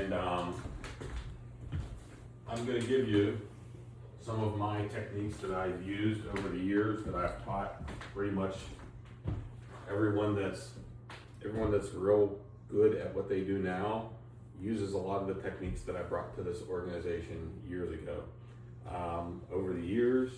and I'm going to give you some of my techniques that I've used over the years that I've taught pretty much everyone that's real good at what they do now uses a lot of the techniques that I brought to this organization years ago. Over the years,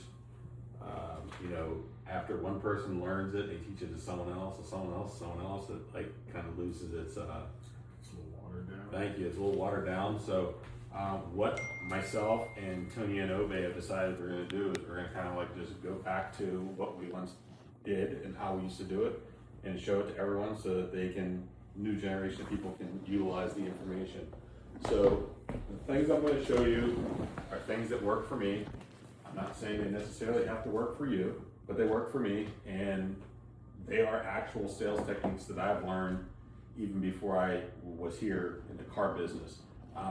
after one person learns it, they teach it to someone else, it like kind of loses its, It's a little watered down. thank you, it's a little watered down. So what myself and Tony and Obe have decided we're gonna do is we're gonna kind of like just go back to what we once did and how we used to do it and show it to everyone so that new generation of people can utilize the information. So the things I'm going to show you are things that work for me. I'm not saying they necessarily have to work for you, but they work for me, and they are actual sales techniques that I've learned even before I was here in the car business.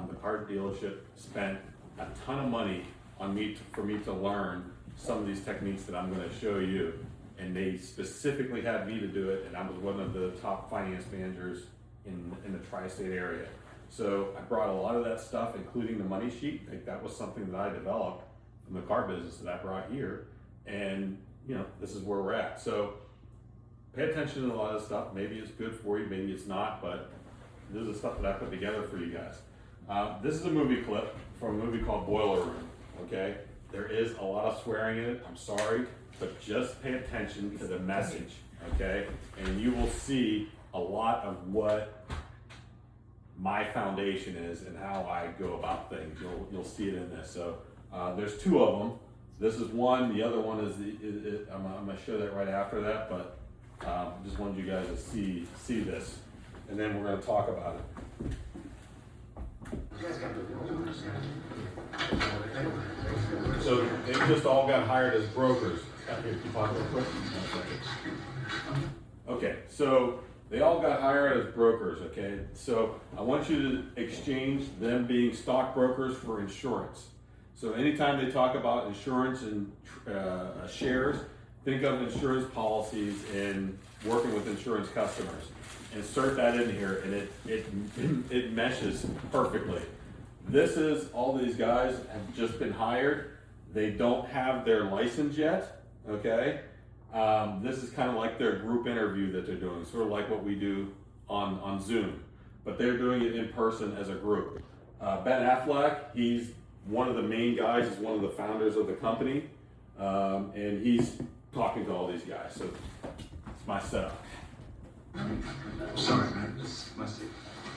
The car dealership spent a ton of money on for me to learn some of these techniques that I'm going to show you. And they specifically had me to do it, and I was one of the top finance managers in the tri-state area. So I brought a lot of that stuff, including the money sheet. Like that was something that I developed from the car business that I brought here. And this is where we're at. So pay attention to a lot of stuff. Maybe it's good for you, maybe it's not, but this is the stuff that I put together for you guys. This is a movie clip from a movie called Boiler Room, okay? There is a lot of swearing in it, I'm sorry, but just pay attention to the message, okay? And you will see a lot of what my foundation is and how I go about things. You'll see it in this. So there's two of them. This is one, the other one is I'm gonna show that right after that, but just wanted you guys to see this, and then we're gonna talk about it. So they just all got hired as brokers. Okay, so they all got hired as brokers, okay? So I want you to exchange them being stockbrokers for insurance. So anytime they talk about insurance and shares, think of insurance policies and working with insurance customers. Insert that in here, and it meshes perfectly. This is all these guys have just been hired. They don't have their license yet, okay? This is kind of like their group interview that they're doing, sort of like what we do on Zoom, but they're doing it in person as a group. Ben Affleck, he's one of the main guys, he's one of the founders of the company, and he's talking to all these guys, so it's my setup. Sorry, man. This must be.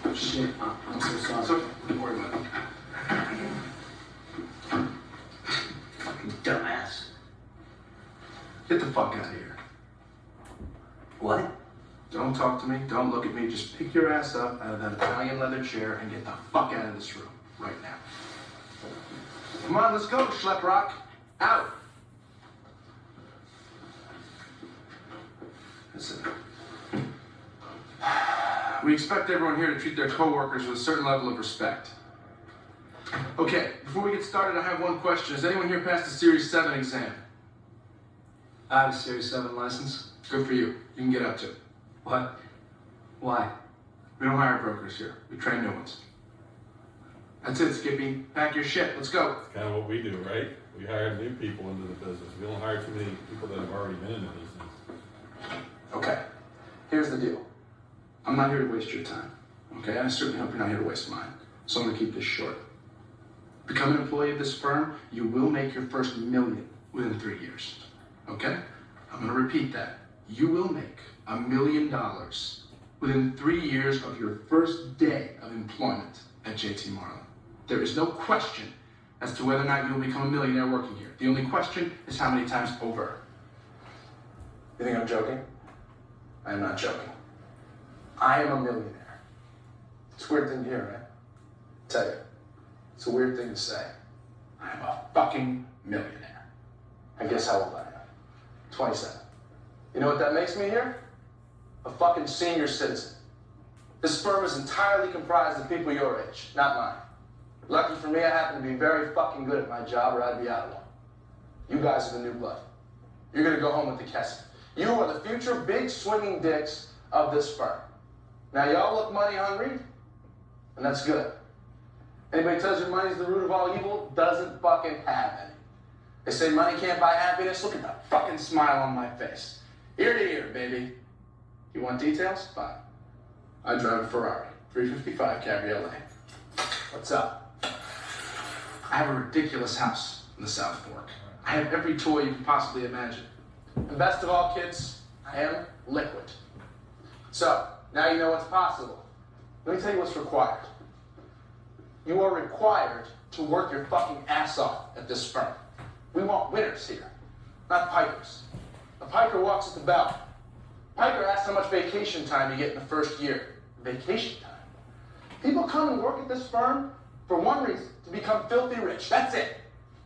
Oh, shit. I'm so sorry. So, don't worry about it. Fucking dumbass. Get the fuck out of here. What? Don't talk to me. Don't look at me. Just pick your ass up out of that Italian leather chair and get the fuck out of this room right now. Come on, let's go, Schlep Rock. Out. Listen. We expect everyone here to treat their coworkers with a certain level of respect. Okay, before we get started, I have one question. Has anyone here passed the Series 7 exam? I have a Series 7 license. Good for you. You can get up to. What? Why? We don't hire brokers here. We train new ones. That's it, Skippy. Pack your shit. Let's go. It's kind of what we do, right? We hire new people into the business. We don't hire too many people that have already been in the business. Okay, here's the deal. I'm not here to waste your time, okay? I certainly hope you're not here to waste mine. So I'm gonna keep this short. Become an employee of this firm, you will make your first $1 million within 3 years, okay? I'm gonna repeat that. You will make $1 million within 3 years of your first day of employment at JT Marlin. There is no question as to whether or not you will become a millionaire working here. The only question is how many times over. You think I'm joking? I am not joking. I am a millionaire. It's a weird thing to hear, right? Tell you, it's a weird thing to say. I am a fucking millionaire. And guess how old I am? 27. You know what that makes me here? A fucking senior citizen. This firm is entirely comprised of people your age, not mine. Lucky for me, I happen to be very fucking good at my job, or I'd be out of one. You guys are the new blood. You're gonna go home with the Kessie. You are the future big swinging dicks of this firm. Now, y'all look money hungry, and that's good. Anybody tells you money's the root of all evil doesn't fucking have any. They say money can't buy happiness. Look at that fucking smile on my face. Ear to ear, baby. You want details? Fine. I drive a Ferrari, 355 Cabriolet. What's up? I have a ridiculous house in the South Fork. I have every toy you can possibly imagine. And best of all, kids, I am liquid. So, now you know what's possible. Let me tell you what's required. You are required to work your fucking ass off at this firm. We want winners here, not pikers. A piker walks at the bell. Piker asks how much vacation time you get in the first year. Vacation time? People come and work at this firm for one reason, to become filthy rich. That's it.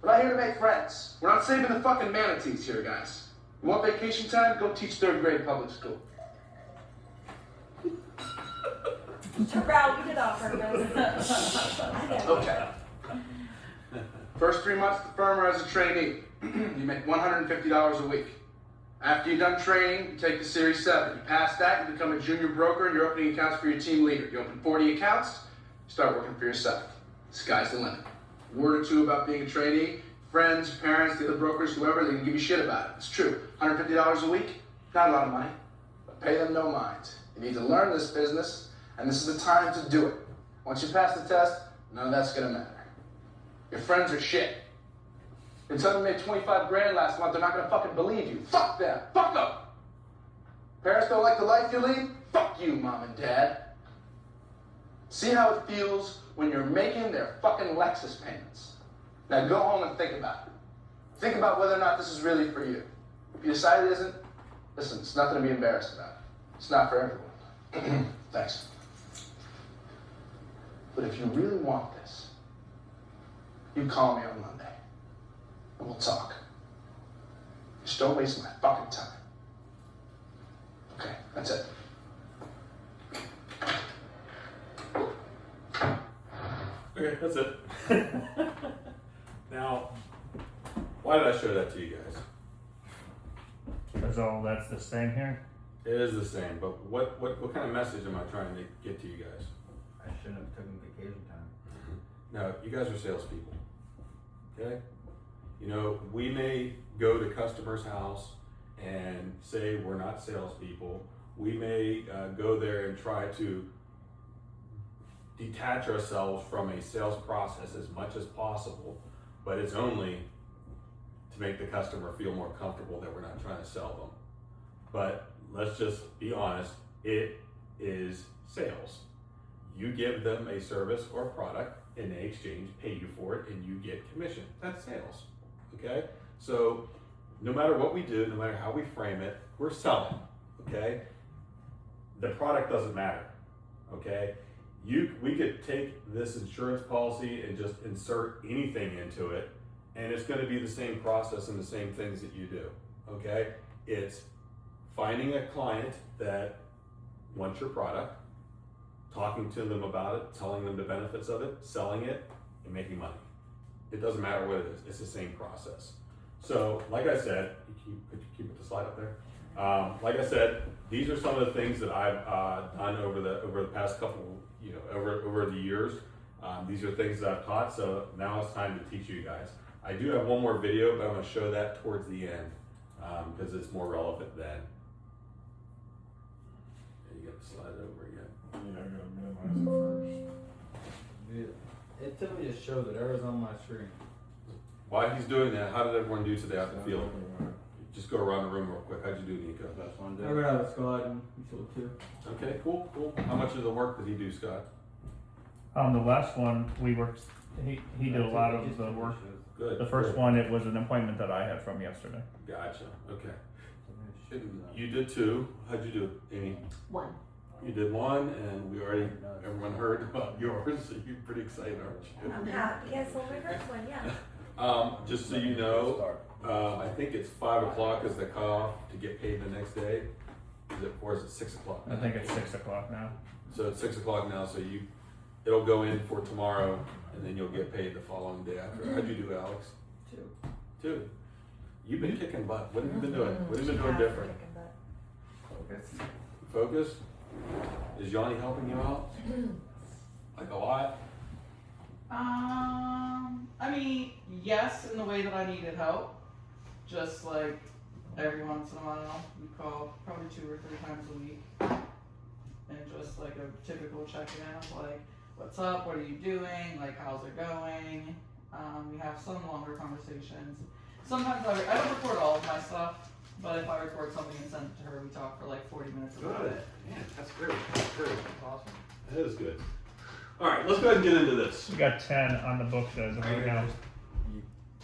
We're not here to make friends. We're not saving the fucking manatees here, guys. You want vacation time? Go teach third grade public school. Terrell, you did that on purpose. Okay. First 3 months at the firm or as a trainee, you make $150 a week. After you're done training, you take the Series 7. You pass that, you become a junior broker, and you're opening accounts for your team leader. You open 40 accounts, you start working for yourself. Sky's the limit. A word or two about being a trainee, friends, parents, the other brokers, whoever, they can give you shit about it. It's true. $150 a week, not a lot of money, but pay them no mind. You need to learn this business, and this is the time to do it. Once you pass the test, none of that's gonna matter. Your friends are shit. They tell them you made 25 grand last month, they're not gonna fucking believe you. Fuck them, fuck them. Parents don't like the life you lead? Fuck you, mom and dad. See how it feels when you're making their fucking Lexus payments. Now go home and think about it. Think about whether or not this is really for you. If you decide it isn't, listen, it's nothing to be embarrassed about. It's not for everyone. Thanks. But if you really want this, you call me on Monday, and we'll talk. Just don't waste my fucking time. Okay, that's it. Okay, that's it. Now, why did I show that to you guys? That's all that's the same here? It is the same, but what kind of message am I trying to get to you guys? I shouldn't have taken vacation time. No, you guys are salespeople, okay? You know, we may go to customer's house and say we're not salespeople. We may go there and try to detach ourselves from a sales process as much as possible, but it's only to make the customer feel more comfortable that we're not trying to sell them. But let's just be honest, it is sales. You give them a service or product and they exchange, pay you for it, and you get commission. That's sales, okay? So no matter what we do, no matter how we frame it, we're selling, okay? The product doesn't matter, okay? We could take this insurance policy and just insert anything into it, and it's gonna be the same process and the same things that you do, okay? It's finding a client that wants your product, talking to them about it, telling them the benefits of it, selling it, and making money. It doesn't matter what it is, it's the same process. So, like I said, could you keep the slide up there? Like I said, these are some of the things that I've done over the past couple, over the years. These are things that I've taught, so now it's time to teach you guys. I do have one more video, but I'm gonna show that towards the end, because it's more relevant then. And you got to slide it over again. Yeah, I gotta minimize it first. Yeah. It typically just shows that errors on my screen. While he's doing that, how did everyone do today out in the field? Just go around the room real quick. How'd you do, Nico? That's one I ran out of squad and we sold two. Okay, cool. How much of the work did he do, Scott? The last one, we worked, he did a lot of the work. Good. The first one, it was an appointment that I had from yesterday. Gotcha. Okay. You did two. How'd you do, Amy? One. You did one, and everyone heard about yours, so you're pretty excited, aren't you? I'm happy. Yeah, I sold my first one, yeah. Just so you know, I think it's 5 o'clock is the cutoff to get paid the next day. Or is it 6 o'clock? I think it's 6 o'clock now. So it's 6 o'clock now, so it'll go in for tomorrow, and then you'll get paid the following day after. How'd you do, Alex? Two. You've been kicking butt. What have you been doing? What have you been doing different? Focus? Is Yanni helping you out? Like a lot? Yes, in the way that I needed help. Just like every once in a while, we call probably 2 or 3 times a week. And just like a typical check-in of like, what's up, what are you doing, like how's it going? We have some longer conversations. Sometimes I don't record all of my stuff, but if I record something and send it to her, we talk for like 40 minutes about Good. it. Man, that's great. That's great. Awesome. That is good. All right, let's go ahead and get into this. We got 10 on the books as of right now.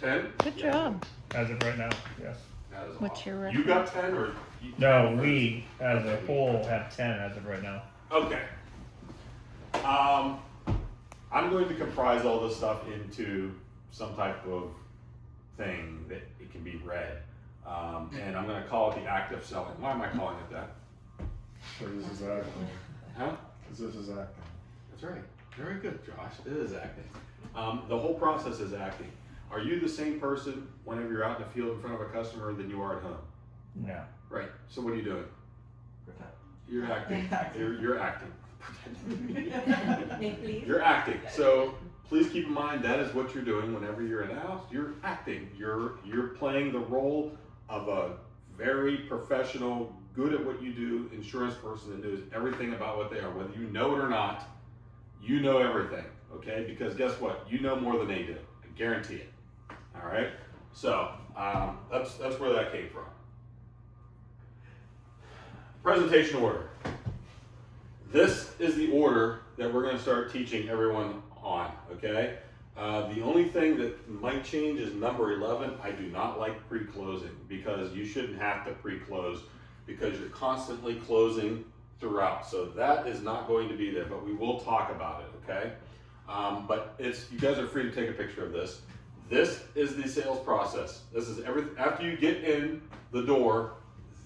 10? Good job. As of right now, yes. That is What's awesome. your You got 10 or? No, we as a whole have 10 as of right now. Okay. I'm going to comprise all this stuff into some type of thing that it can be read. And I'm going to call it the act of selling. Why am I calling it that? So this is acting. Huh? Because this is acting. That's right. Very good, Josh. It is acting. The whole process is acting. Are you the same person whenever you're out in the field in front of a customer than you are at home? No. Right. So what are you doing? Pretend. You're acting. You're acting. Make believe. You're acting. So please keep in mind that is what you're doing whenever you're in the house. You're acting. You're playing the role of a very professional, good at what you do insurance person that knows everything about what they are. Whether you know it or not, you know everything. Okay? Because guess what? You know more than they do. I guarantee it. All right. So that's where that came from. Presentation order. This is the order that we're going to start teaching everyone on, okay? The only thing that might change is number 11. I do not like pre-closing because you shouldn't have to pre-close because you're constantly closing throughout. So that is not going to be there, but we will talk about it, okay? But you guys are free to take a picture of this. This is the sales process. This is everything. After you get in the door,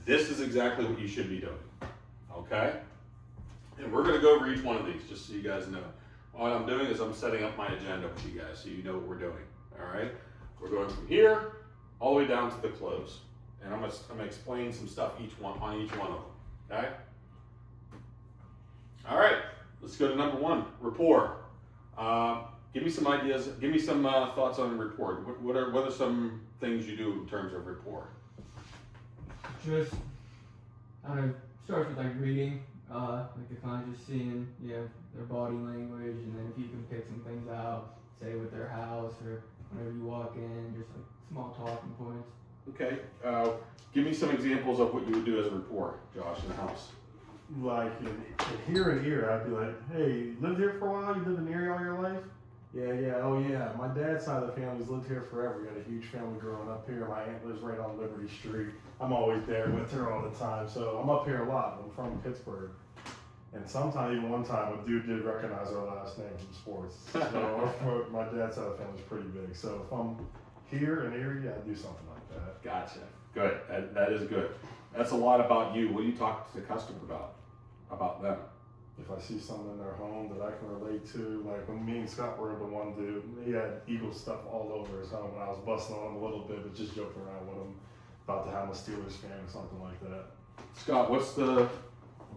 this is exactly what you should be doing, okay? And we're going to go over each one of these just so you guys know. What I'm doing is I'm setting up my agenda with you guys so you know what we're doing. All right? We're going from here all the way down to the close. And I'm going to explain some stuff on each one of them. Okay? All right. Let's go to number 1, rapport. Give me some ideas. Give me some thoughts on rapport. What are some things you do in terms of rapport? Just, I don't know, starts with like reading, like the client just seeing, their body language, and then if you can pick some things out, say with their house or whenever you walk in, just like small talking points. Okay. Give me some examples of what you would do as a rapport, Josh, in the house. Like in here and here, I'd be like, hey, you lived here for a while? You lived in the area all your life? Yeah, oh yeah. My dad's side of the family's lived here forever. We had a huge family growing up here. My aunt lives right on Liberty Street. I'm always there with her all the time. So I'm up here a lot. I'm from Pittsburgh. And sometimes, even one time, a dude did recognize our last name from sports. So my dad's side of the family's pretty big. So if I'm here and here, yeah, I do something like that. Gotcha. Good. That is good. That's a lot about you. What do you talk to the customer about them? If I see something in their home that I can relate to, like when me and Scott were the one dude, he had Eagles stuff all over his home, and I was busting on him a little bit, but just joking around with him about the I'm a Steelers fan or something like that. Scott, what's the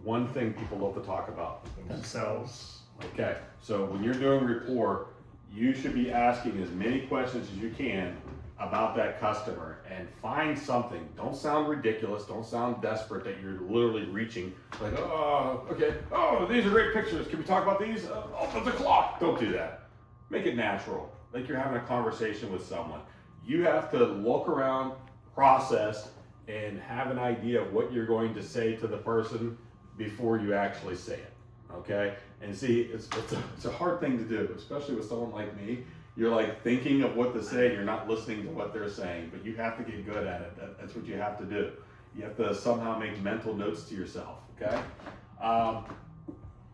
one thing people love to talk about? Themselves. Okay, so when you're doing rapport, you should be asking as many questions as you can about that customer and find something. Don't sound ridiculous. Don't sound desperate that you're literally reaching like, oh, okay. Oh, these are great pictures. Can we talk about these? Oh, the clock. Don't do that. Make it natural. Like you're having a conversation with someone. You have to look around, process, and have an idea of what you're going to say to the person before you actually say it. Okay? And see, it's a hard thing to do, especially with someone like me. You're like thinking of what to say, and you're not listening to what they're saying, but you have to get good at it. That's what you have to do. You have to somehow make mental notes to yourself, okay?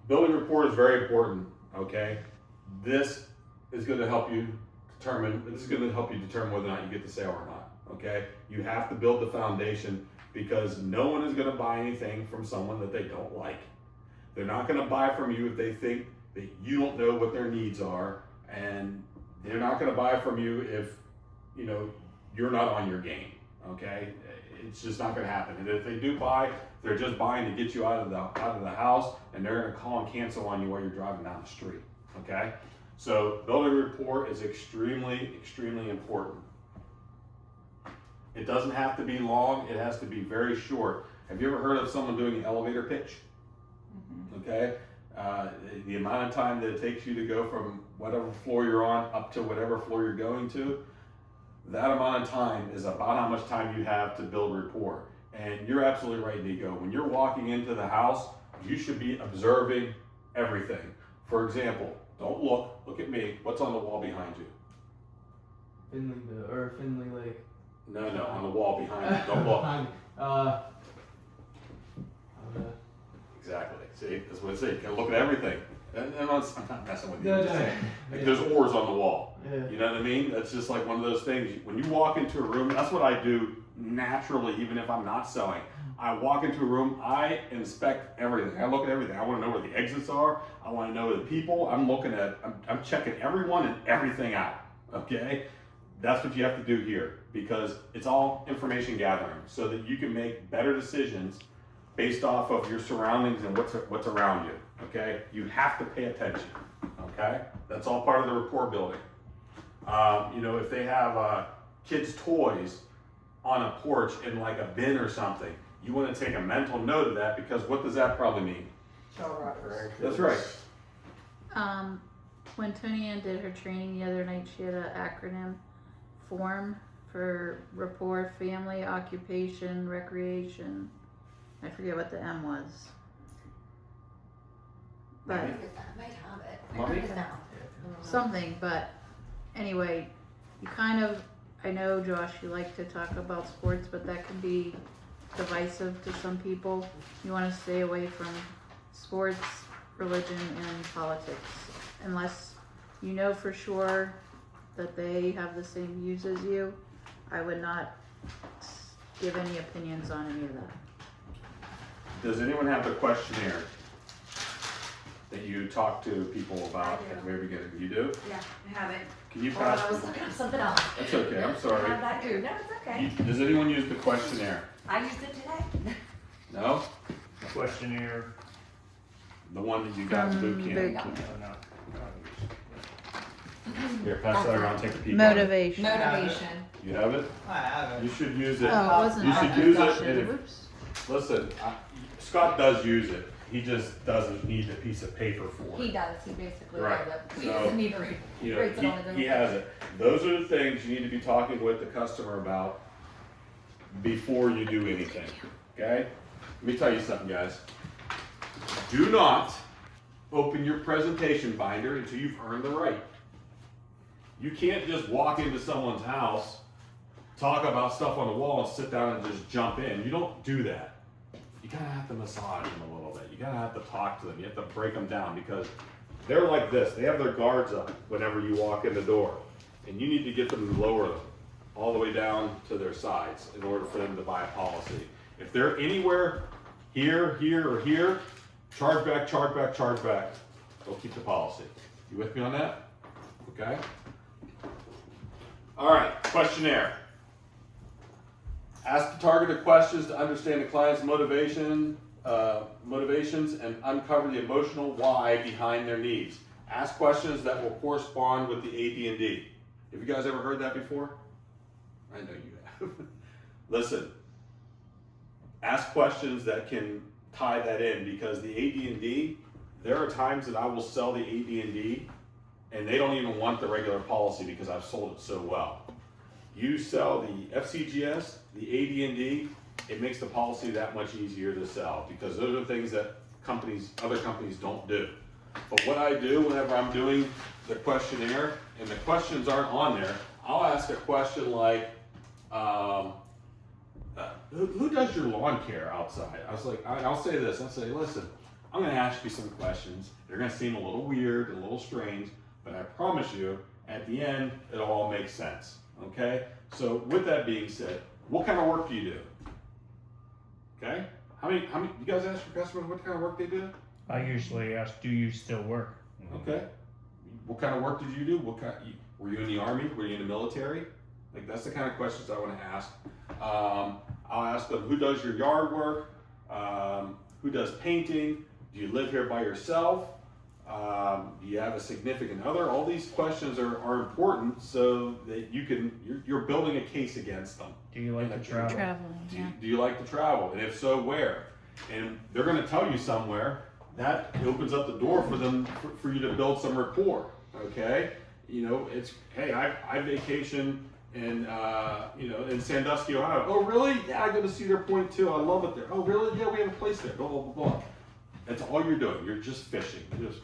Building rapport is very important, okay? This is going to help you determine whether or not you get the sale or not, okay? You have to build the foundation because no one is going to buy anything from someone that they don't like. They're not going to buy from you if they think that you don't know what their needs are, and they're not going to buy from you if, you're not on your game, okay? It's just not going to happen. And if they do buy, they're just buying to get you out of the house, and they're going to call and cancel on you while you're driving down the street, okay? So building rapport is extremely, extremely important. It doesn't have to be long, it has to be very short. Have you ever heard of someone doing an elevator pitch? Okay, the amount of time that it takes you to go from whatever floor you're on up to whatever floor you're going to, that amount of time is about how much time you have to build rapport. And you're absolutely right, Nico. When you're walking into the house, you should be observing everything. For example, don't look at me. What's on the wall behind you? Finley Lake. No, on the wall behind you. Don't look. Exactly. See, that's what I say. You gotta look at everything. And I'm not messing with you. I'm just saying, like, there's oars on the wall. Yeah. You know what I mean? That's just like one of those things. When you walk into a room, that's what I do naturally, even if I'm not selling. I walk into a room, I inspect everything. I look at everything. I want to know where the exits are. I want to know the people. I'm checking everyone and everything out. Okay? That's what you have to do here, because it's all information gathering so that you can make better decisions based off of your surroundings and what's around you. Okay? You have to pay attention. Okay? That's all part of the rapport building. If they have kids' toys on a porch in like a bin or something, you want to take a mental note of that, because what does that probably mean? That's right. When Tony Ann did her training the other night, she had an acronym form for rapport, family, occupation, recreation. I forget what the M was. But I might have it. I Mommy? wrote it down. something, but anyway, I know, Josh, you like to talk about sports, but that can be divisive to some people. You want to stay away from sports, religion, and politics, unless you know for sure that they have the same views as you. I would not give any opinions on any of that. Does anyone have the questionnaire that you talk to people about at the very beginning? You do? Yeah, I have it. Can you Hold on, pass? I was looking up something else. That's okay, I'm I sorry. have that too. No, it's okay. Does anyone use the questionnaire? I used it today. No? Questionnaire. The one that you got in boot Boot camp? camp. No, no. Here, pass that around, take a peek. on it. Motivation. Motivation. You have it? I have You it. should use it. Oh, it wasn't. You should use it, Gotcha. and if, Whoops. listen, Scott does use it. He just doesn't need a piece of paper for He it. does. He basically Right. does it. He So, doesn't need to read. You Writes it on his know, own. he has it. Those are the things you need to be talking with the customer about before you do anything, okay? Let me tell you something, guys. Do not open your presentation binder until you've earned the right. You can't just walk into someone's house, talk about stuff on the wall, and sit down and just jump in. You don't do that. You gotta have to massage them a little bit. You gotta have to talk to them. You have to break them down, because they're like this. They have their guards up whenever you walk in the door. And you need to get them to lower them all the way down to their sides in order for them to buy a policy. If they're anywhere here, here, or here, charge back, charge back, charge back. They'll keep the policy. You with me on that? Okay? All right, questionnaire. Ask the targeted questions to understand the client's motivations and uncover the emotional why behind their needs. Ask questions that will correspond with the AD&D. Have you guys ever heard that before? I know you have. Listen, ask questions that can tie that in, because the AD&D, there are times that I will sell the AD&D and they don't even want the regular policy because I've sold it so well. You sell the FCGS, the AD&D, it makes the policy that much easier to sell, because those are things that other companies don't do. But what I do whenever I'm doing the questionnaire, and the questions aren't on there, I'll ask a question like, who does your lawn care outside? I'll say this, I'll say, listen, I'm gonna ask you some questions. They're gonna seem a little weird, a little strange, but I promise you, at the end, it'll all make sense, okay? So with that being said, what kind of work do you do? Okay? How many, you guys ask your customers what kind of work they do? I usually ask, do you still work? Okay. What kind of work did you do? Were you in the Army? Were you in the military? Like, that's the kind of questions I want to ask. I'll ask them, who does your yard work? Who does painting? Do you live here by yourself? Do you have a significant other? All these questions are important so that you're building a case against them. Do you like to travel? Traveling, yeah. Do you like to travel? And if so, where? And they're going to tell you somewhere. That opens up the door for them, for you to build some rapport, okay? You know, it's, hey, I vacation in, in Sandusky, Ohio. Oh, really? Yeah, I go to Cedar Point too. I love it there. Oh, really? Yeah, we have a place there. Blah, blah, blah, blah. That's all you're doing. You're just fishing. You're just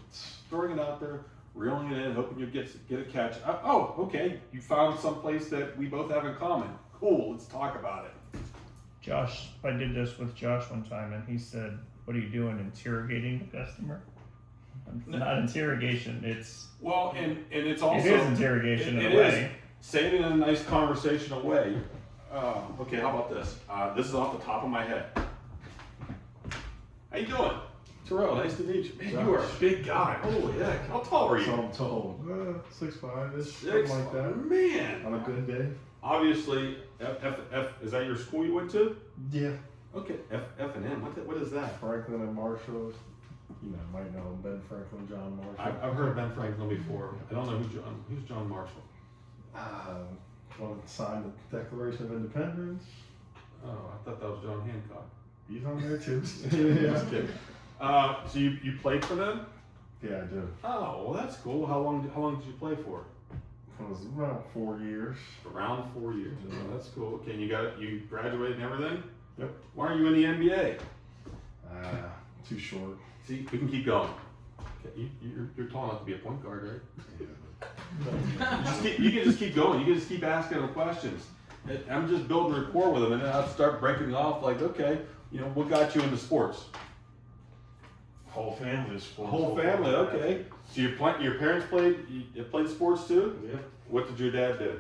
throwing it out there, reeling it in, hoping you get a catch. Oh, okay. You found some place that we both have in common. Cool. Let's talk about it. Josh, I did this with Josh one time, and he said, "What are you doing? Interrogating the customer?" Not interrogation. It's well, and it's also it is interrogation in a way. Say it in a nice conversational way. Okay, how about this? This is off the top of my head. How you doing? Terrell, nice to meet you. Man, you are a big guy. Holy heck. How tall are you? So I'm told. 6'5"-ish, something 6'5", like that. Man. On a good day. Obviously, F, is that your school you went to? Yeah. Okay, F and M. What is that? Franklin and Marshall. You might know him, Ben Franklin, John Marshall. I've heard of Ben Franklin before. I don't know who's John Marshall. One that signed the Declaration of Independence. Oh, I thought that was John Hancock. He's on there too. Just kidding. So you played for them? Yeah, I do. Oh, well that's cool. How long did you play for? It was around 4 years. Around 4 years. Oh, that's cool. Okay, and you graduated and everything? Yep. Why are you in the NBA? Too short. See, we can keep going. Okay, you're tall enough to be a point guard, right? You can just keep going. You can just keep asking them questions. I'm just building rapport with them, and then I'll start breaking it off. Like, okay, what got you into sports? Whole family sports. Whole family, okay. So your parents played sports too? Yeah. What did your dad do?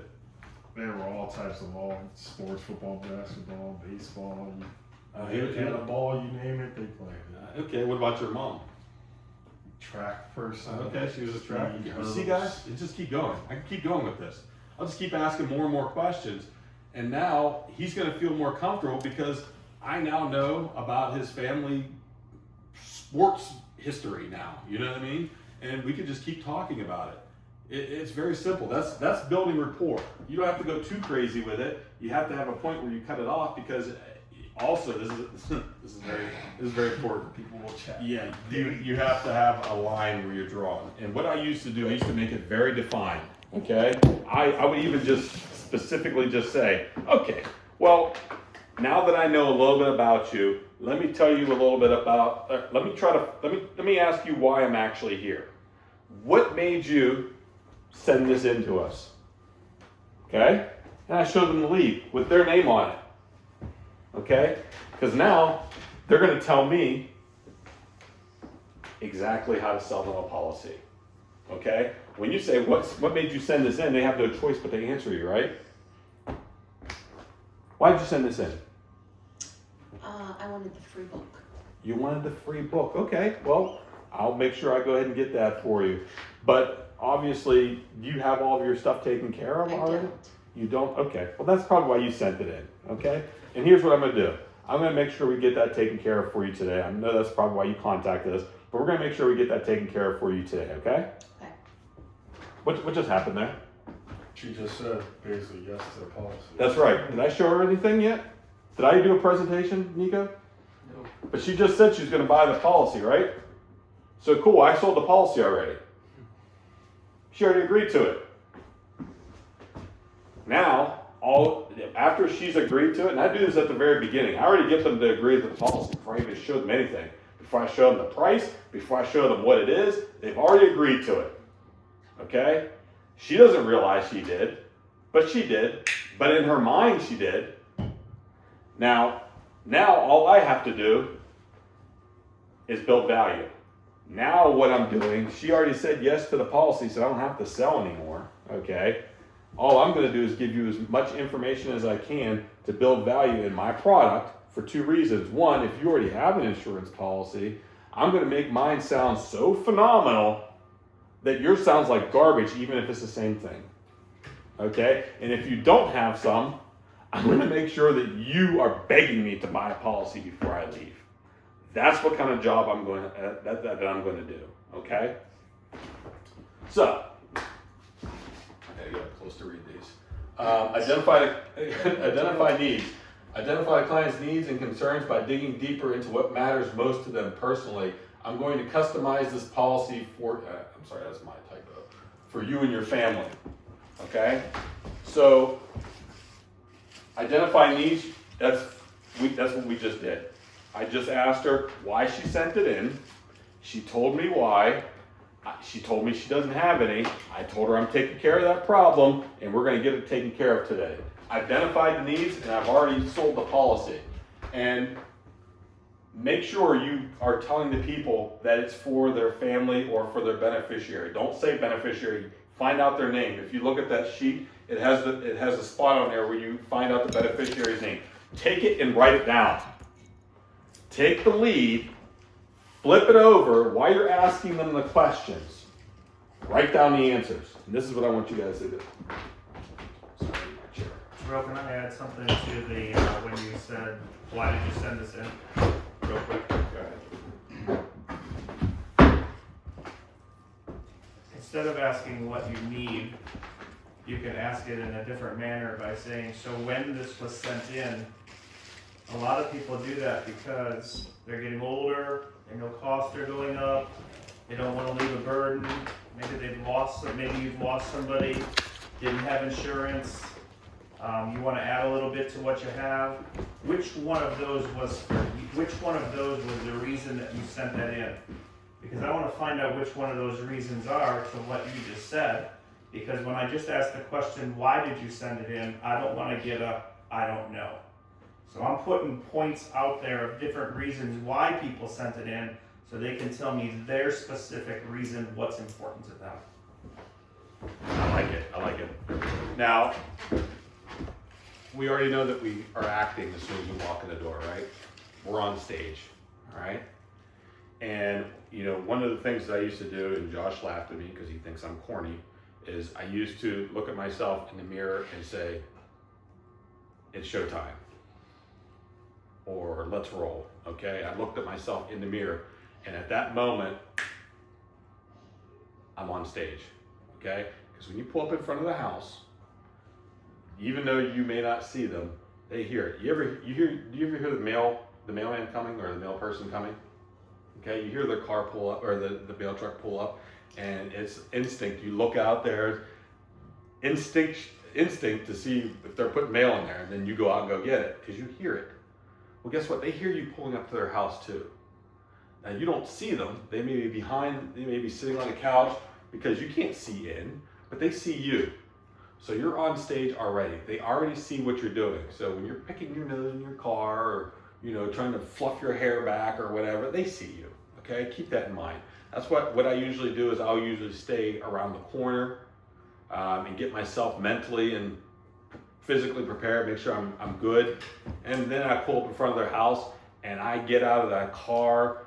There were all types of all sports: football, basketball, baseball. He had a ball, you name it, they played it. Okay, what about your mom? Track person. Okay, she was a track. You see, guys, just keep going. I can keep going with this. I'll just keep asking more and more questions. And now he's going to feel more comfortable because I now know about his family sports history now. You know what I mean? And we could just keep talking about it. It's very simple. That's building rapport. You don't have to go too crazy with it. You have to have a point where you cut it off because also this is very important. People will chat. Yeah, you have to have a line where you're drawing. And what I used to do, I used to make it very defined. Okay, I would even just specifically just say, okay, well, now that I know a little bit about you, let me tell you a little bit about. Let me ask you why I'm actually here. What made you send this in to us? Okay, and I showed them the lead with their name on it. Okay, because now they're going to tell me exactly how to sell them a policy. Okay, when you say what made you send this in, they have no choice but to answer you, right? Why did you send this in? I wanted the free book. You wanted the free book. Okay, well, I'll make sure I go ahead and get that for you. But obviously, do you have all of your stuff taken care of already? Don't. You don't? Okay. Well, that's probably why you sent it in. Okay? And here's what I'm going to do. I'm going to make sure we get that taken care of for you today. I know that's probably why you contacted us, but we're going to make sure we get that taken care of for you today. Okay? Okay. What just happened there? She just said basically yes to the policy. That's right. Did I show her anything yet? Did I do a presentation, Nico? No. But she just said she was going to buy the policy, right? So cool. I sold the policy already. She already agreed to it. Now, after she's agreed to it, and I do this at the very beginning, I already get them to agree to the policy before I even show them anything. Before I show them the price, before I show them what it is, they've already agreed to it. Okay? She doesn't realize she did, but she did. But in her mind, she did. Now all I have to do is build value. Now what I'm doing, she already said yes to the policy, so I don't have to sell anymore. Okay? All I'm going to do is give you as much information as I can to build value in my product for two reasons. One, if you already have an insurance policy, I'm going to make mine sound so phenomenal that yours sounds like garbage, even if it's the same thing. Okay? And if you don't have some, I'm going to make sure that you are begging me to buy a policy before I leave. That's what kind of job I'm going to do. Okay? So, I gotta get up close to read these. Identify needs. Identify the client's needs and concerns by digging deeper into what matters most to them personally. I'm going to customize this policy for, I'm sorry, that's my typo, for you and your family, okay? So, identify needs, that's what we just did. I just asked her why she sent it in. She told me why. She told me she doesn't have any. I told her I'm taking care of that problem and we're gonna get it taken care of today. Identified the needs and I've already sold the policy. And make sure you are telling the people that it's for their family or for their beneficiary. Don't say beneficiary, find out their name. If you look at that sheet, it has a spot on there where you find out the beneficiary's name. Take it and write it down. Take the lead, flip it over while you're asking them the questions. Write down the answers. And this is what I want you guys to do. Sorry, my chair. Real, can I add something to the, when you said, why did you send this in? Real quick. Go ahead. Instead of asking what you need, you can ask it in a different manner by saying, so when this was sent in, a lot of people do that because they're getting older, they know costs are going up, they don't want to leave a burden, maybe you've lost somebody, didn't have insurance, you want to add a little bit to what you have. Which one of those was the reason that you sent that in? Because I want to find out which one of those reasons are to what you just said. Because when I just asked the question, why did you send it in? I don't want to get a, I don't know. So I'm putting points out there of different reasons why people sent it in so they can tell me their specific reason, what's important to them. I like it. I like it. Now, we already know that we are acting as soon as we walk in the door, right? We're on stage, all right? And, you know, one of the things that I used to do, and Josh laughed at me because he thinks I'm corny, is I used to look at myself in the mirror and say, it's showtime. Or let's roll, okay? I looked at myself in the mirror, and at that moment, I'm on stage, okay? Because when you pull up in front of the house, even though you may not see them, they hear it. Do you ever hear the mailman coming or the mail person coming? Okay, you hear their car pull up or the mail truck pull up, and it's instinct. You look out there, instinct to see if they're putting mail in there, and then you go out and go get it because you hear it. Well, guess what? They hear you pulling up to their house too. Now you don't see them. They may be behind. They may be sitting on a couch because you can't see in, but they see you. So you're on stage already. They already see what you're doing. So when you're picking your nose in your car or, you know, trying to fluff your hair back or whatever, they see you, okay? Keep that in mind. That's what I usually do is I'll usually stay around the corner and get myself mentally and physically prepared, make sure I'm good. And then I pull up in front of their house and I get out of that car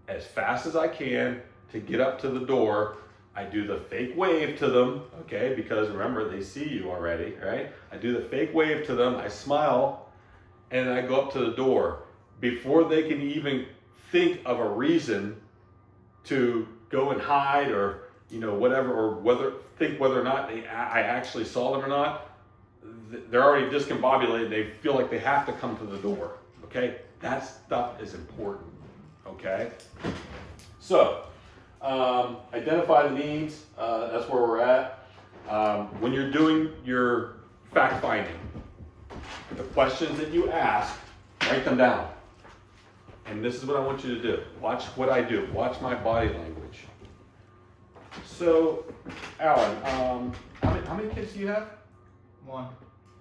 as fast as I can to get up to the door. I do the fake wave to them, okay, because remember, they see you already, right? I do the fake wave to them, I smile, and I go up to the door. Before they can even think of a reason to go and hide or, you know, whatever, or think whether or not I actually saw them or not, they're already discombobulated. They feel like they have to come to the door, okay? That stuff is important, okay? So, identify the needs, that's where we're at. When you're doing your fact finding, the questions that you ask, write them down. And this is what I want you to do. Watch what I do, watch my body language. So, Alan, how many kids do you have? One.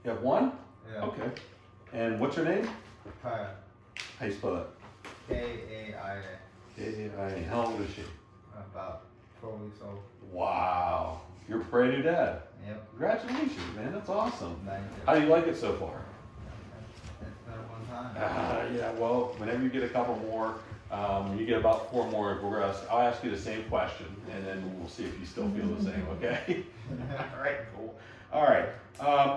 You have one? Yeah. Okay. And what's your name? Kaya. How you spell that? K-A-I-A. K-A-I-A. How old is she? About 4 weeks old. Wow. You're a brand new dad. Yep. Congratulations, man. That's awesome. Thank you. How do you like it so far? It's been a one time. Yeah, well, whenever you get a couple more, when you get about 4 more, I'll ask you the same question, and then we'll see if you still feel the same, okay? All right, cool. All right.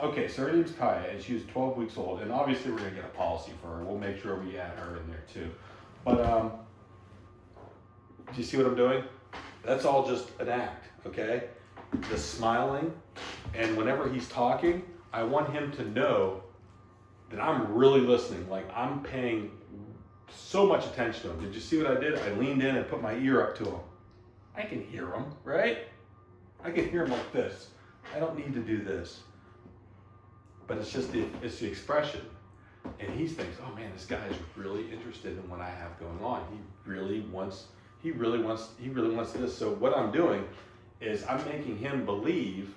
Okay, so her name's Kaya, and she's 12 weeks old, and obviously we're going to get a policy for her. We'll make sure we add her in there too. But do you see what I'm doing? That's all just an act, okay? the smiling, and whenever he's talking, I want him to know that I'm really listening. Like I'm paying so much attention to him. Did you see what I did? I leaned in and put my ear up to him. I can hear him, right? I can hear him like this. I don't need to do this. But it's just the expression. And he thinks, oh man, this guy is really interested in what I have going on. He really wants this. So what I'm doing is I'm making him believe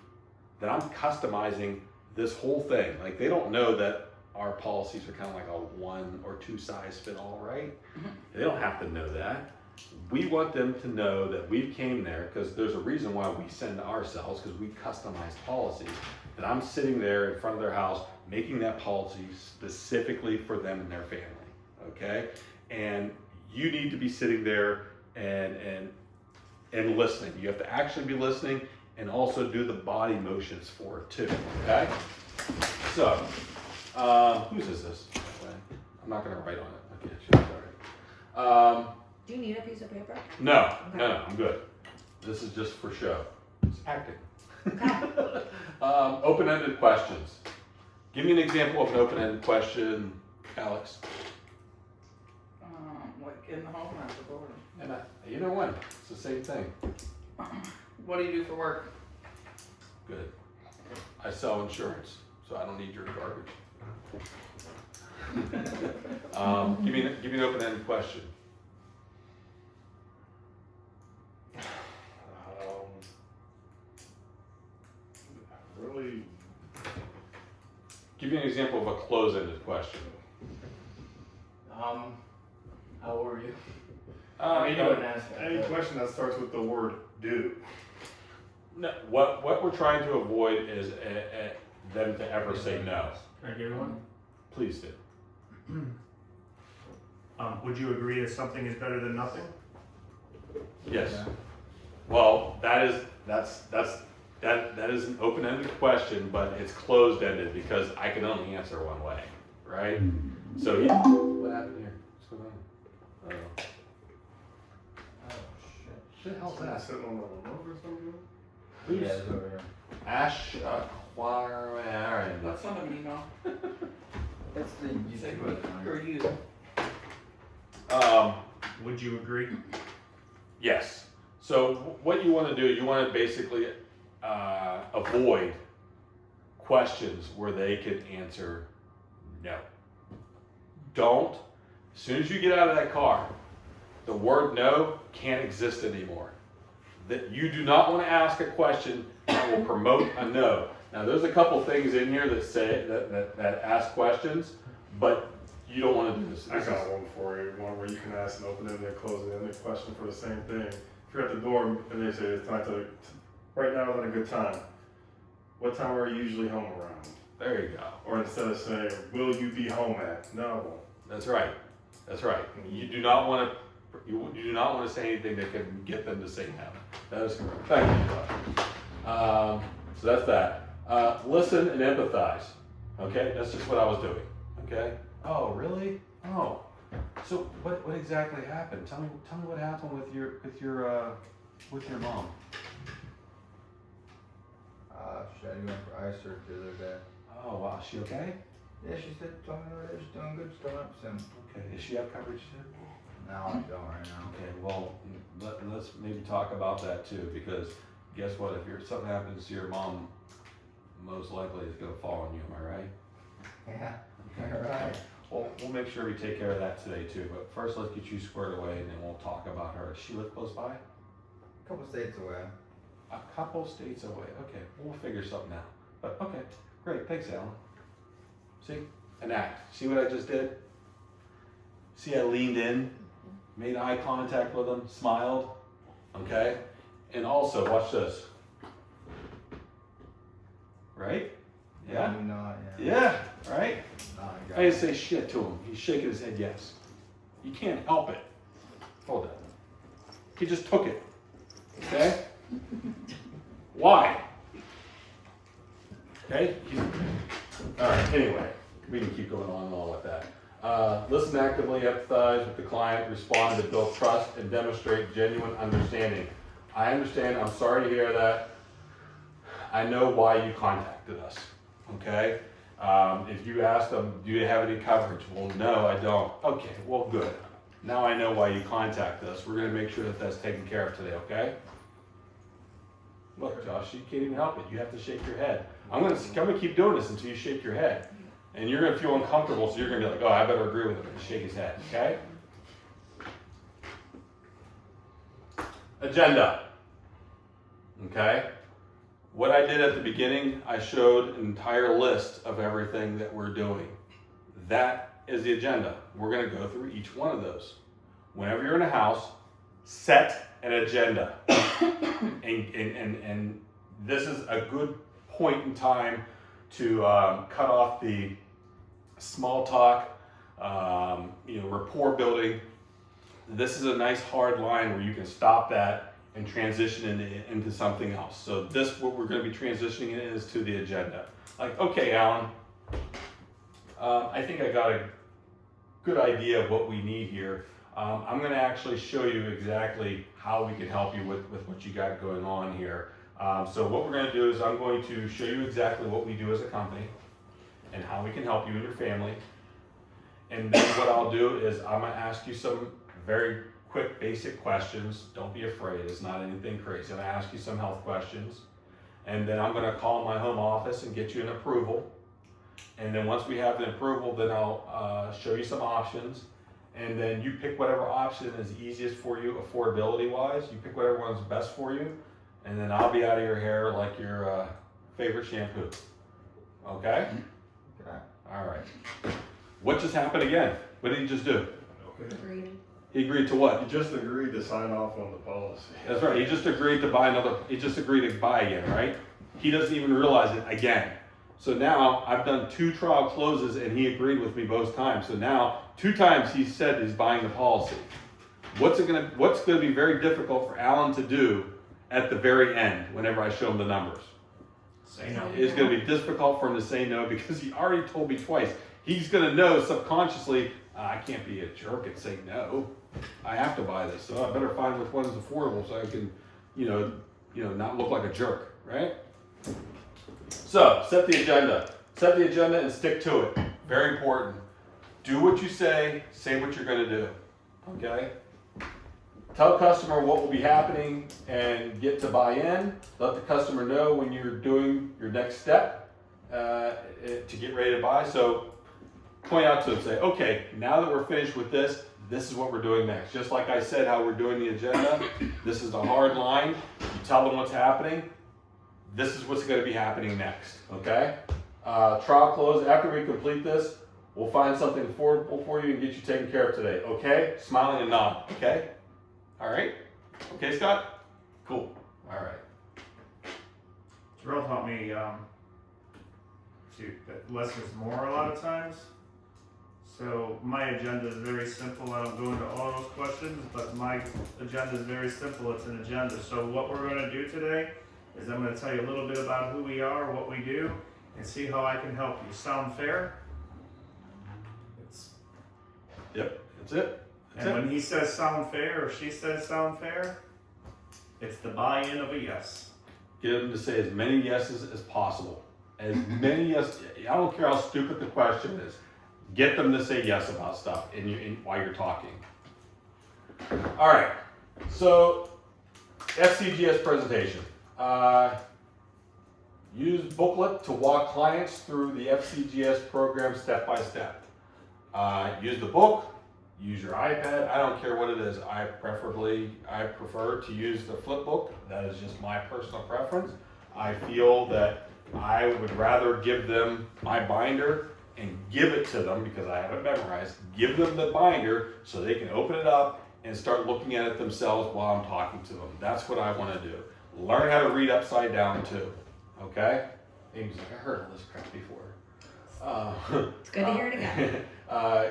that I'm customizing this whole thing. Like they don't know that our policies are kind of like a 1 or 2 size fit all, right? They don't have to know that. We want them to know that we came there because there's a reason why we send ourselves, because we customize policies. That I'm sitting there in front of their house making that policy specifically for them and their family, okay? And you need to be sitting there and listening. You have to actually be listening and also do the body motions for it too, okay? So, whose is this? I'm not gonna write on it. Okay, sure, sorry. Do you need a piece of paper? No, Okay. no, I'm good. This is just for show. It's acting. Okay. Open-ended questions. Give me an example of an open-ended question, Alex. Like in the home or at the board? And you know what? It's the same thing. What do you do for work? Good. I sell insurance, so I don't need your garbage. Give me an open-ended question. Really, Give me an example of a close-ended question. How old were you? I mean, you wouldn't ask that. any question that starts with the word "do." no, what we're trying to avoid is them to ever say no. Can I give you one? Please do. Would you agree that something is better than nothing? Yes. Yeah. Well, that is an open-ended question, but it's closed-ended because I can only answer one way, right? So what happened here? What's going on? Oh shit. What the hell's that? Sitting on the remote or something? Who's Yeah, it's over here. Ash Aquarian? Let's send them an email. It's the Say YouTube who or one. you. Would you agree? Yes. So what you want to do, you want to basically avoid questions where they can answer no. Don't. As soon as you get out of that car, the word no can't exist anymore. That you do not want to ask a question that will promote a no. Now there's a couple things in here that say that ask questions, but you don't want to do this. I got one for you. One where you can ask an open-ended and closed-ended question for the same thing. If you're at the door and they say it's time to, right now is not a good time. What time are you usually home around? There you go. Or instead of saying, will you be home at? No. That's right. That's right. You do not want to. You do not want to say anything that can get them to say no. That is correct. Thank you, Josh. So that's that. Listen and empathize. Okay, that's just what I was doing. Okay. Oh, really? Oh. So what exactly happened? Tell me what happened with your mom. She had went for eye surgery the other day. Oh wow, is she okay? Yeah, she said, told me that she's doing good, she's coming up soon. Okay. Does she have coverage too? No, I don't right now. Okay, well, let's maybe talk about that too, because guess what? If something happens to your mom, most likely it's gonna fall on you, am I right? Yeah. Okay. Right. Well, we'll make sure we take care of that today too, but first let's get you squared away and then we'll talk about her. Does she live close by? A couple states away. A couple states away, okay, we'll figure something out. But, okay, great, thanks Alan. See, an act, see what I just did? See, I leaned in, made eye contact with him, smiled, okay? And also, watch this. Right? Yeah? You know, Yeah, right? No, I didn't say shit to him. He's shaking his head yes. You can't help it. Hold it. He just took it. Okay? Why? Okay? Alright, anyway, we can keep going on and on with that. Listen actively, empathize with the client, respond to build trust, and demonstrate genuine understanding. I understand, I'm sorry to hear that. I know why you contacted us, okay? If you ask them, do you have any coverage? Well, no, I don't. Okay, well, good. Now I know why you contacted us. We're gonna make sure that that's taken care of today, okay? Look, Josh, you can't even help it. You have to shake your head. I'm gonna keep doing this until you shake your head. And you're gonna feel uncomfortable, so you're gonna be like, oh, I better agree with him and shake his head, okay? Agenda. Okay? What I did at the beginning, I showed an entire list of everything that we're doing. That is the agenda. We're gonna go through each one of those. Whenever you're in a house, set an agenda. and this is a good point in time to cut off the small talk, rapport building. This is a nice hard line where you can stop that and transition into something else. So what we're going to be transitioning in is to the agenda. Like, okay, Alan, I think I got a good idea of what we need here. I'm going to actually show you exactly how we can help you with what you got going on here. So what we're going to do is I'm going to show you exactly what we do as a company and how we can help you and your family. And then what I'll do is I'm going to ask you some very quick basic questions. Don't be afraid, it's not anything crazy. I'm going to ask you some health questions. And then I'm going to call my home office and get you an approval. And then once we have the approval, then I'll show you some options. And then you pick whatever option is easiest for you, affordability wise. You pick whatever one's best for you. And then I'll be out of your hair like your favorite shampoo. Okay? Okay. All right. What just happened again? What did he just do? Agreed. He agreed to what? You just agreed to sign off on the policy. That's right. He just agreed to buy he just agreed to buy again, right? He doesn't even realize it again. So now I've done 2 trial closes and he agreed with me both times. So now 2 times he said he's buying the policy. What's gonna be very difficult for Alan to do at the very end whenever I show him the numbers? Say no. It's gonna be difficult for him to say no because he already told me twice. He's gonna know subconsciously, I can't be a jerk and say no. I have to buy this, so I better find which one's affordable so I can, not look like a jerk, right? So, set the agenda. Set the agenda and stick to it. Very important. Do what you say what you're gonna do, okay? Tell the customer what will be happening and get to buy in. Let the customer know when you're doing your next step to get ready to buy. So, point out to them, say, okay, now that we're finished with this is what we're doing next. Just like I said how we're doing the agenda, this is the hard line. You tell them what's happening. This is what's going to be happening next, okay? Trial close, after we complete this, we'll find something affordable for you and get you taken care of today, okay? Smiling and nod, okay? All right? Okay, Scott? Cool, all right. Terrell taught me that less is more a lot of times. So my agenda is very simple. I don't go into all those questions, but my agenda is very simple. It's an agenda. So what we're going to do today is I'm going to tell you a little bit about who we are, what we do, and see how I can help you. Sound fair? Yep, that's it. And when he says sound fair, or she says sound fair, it's the buy-in of a yes. Get them to say as many yeses as possible. As many yes. I don't care how stupid the question is. Get them to say yes about stuff while you're talking. All right. So, FCGS presentation. Use booklet to walk clients through the FCGS program step by step. Use the book. Use your iPad. I don't care what it is. I prefer to use the flip book. That is just my personal preference. I feel that I would rather give them my binder and give it to them because I have it memorized. Give them the binder so they can open it up and start looking at it themselves while I'm talking to them. That's what I want to do. Learn how to read upside down too. Okay? Amy's like, I heard all this crap before. It's good to hear it again.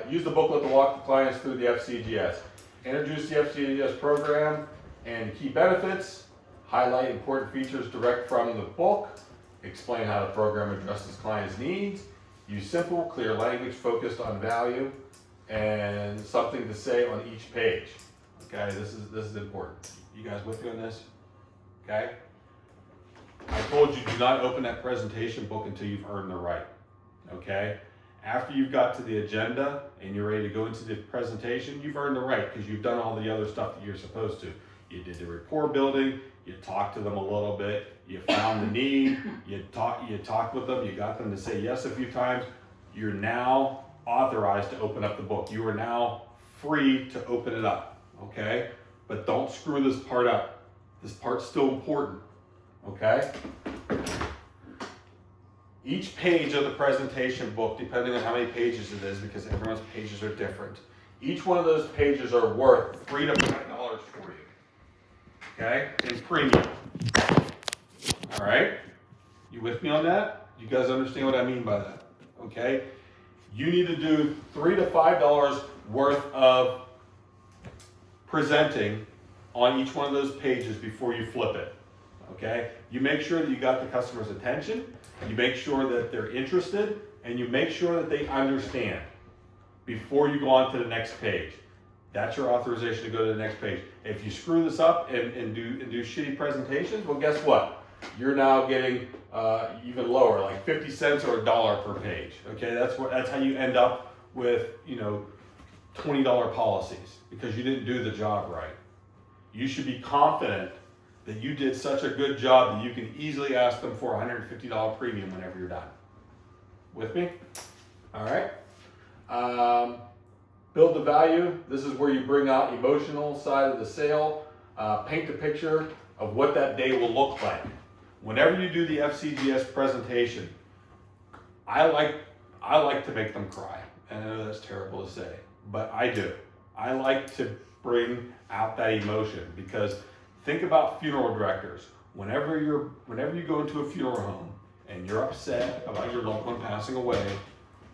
Use the booklet to walk the clients through the FCGS. Introduce the FCGS program and key benefits. Highlight important features direct from the book. Explain how the program addresses clients' needs. Use simple, clear language focused on value and something to say on each page. Okay, this is important. You guys with me on this? Okay? I told you do not open that presentation book until you've earned the right, okay? After you've got to the agenda and you're ready to go into the presentation, you've earned the right because you've done all the other stuff that you're supposed to. You did the rapport building, you talked to them a little bit, you found the need, you talked with them, you got them to say yes a few times. You're now authorized to open up the book. You are now free to open it up, okay? But don't screw this part up. This part's still important, okay? Each page of the presentation book, depending on how many pages it is, because everyone's pages are different, each one of those pages are worth $3 to $5 for you, okay, in premium. All right? You with me on that? You guys understand what I mean by that, okay? You need to do $3 to $5 worth of presenting on each one of those pages before you flip it, okay? You make sure that you got the customer's attention, you make sure that they're interested, and you make sure that they understand before you go on to the next page. That's your authorization to go to the next page. If you screw this up and do shitty presentations, well, guess what? You're now getting even lower, like 50 cents or $1 per page. Okay, that's how you end up with, you know, $20 policies because you didn't do the job right. You should be confident that you did such a good job that you can easily ask them for a $150 premium whenever you're done. With me? All right. Build the value. This is where you bring out emotional side of the sale. Paint the picture of what that day will look like. Whenever you do the FCGS presentation, I like to make them cry. And I know that's terrible to say, but I do. I like to bring out that emotion because think about funeral directors. Whenever you go into a funeral home and you're upset about your loved one passing away,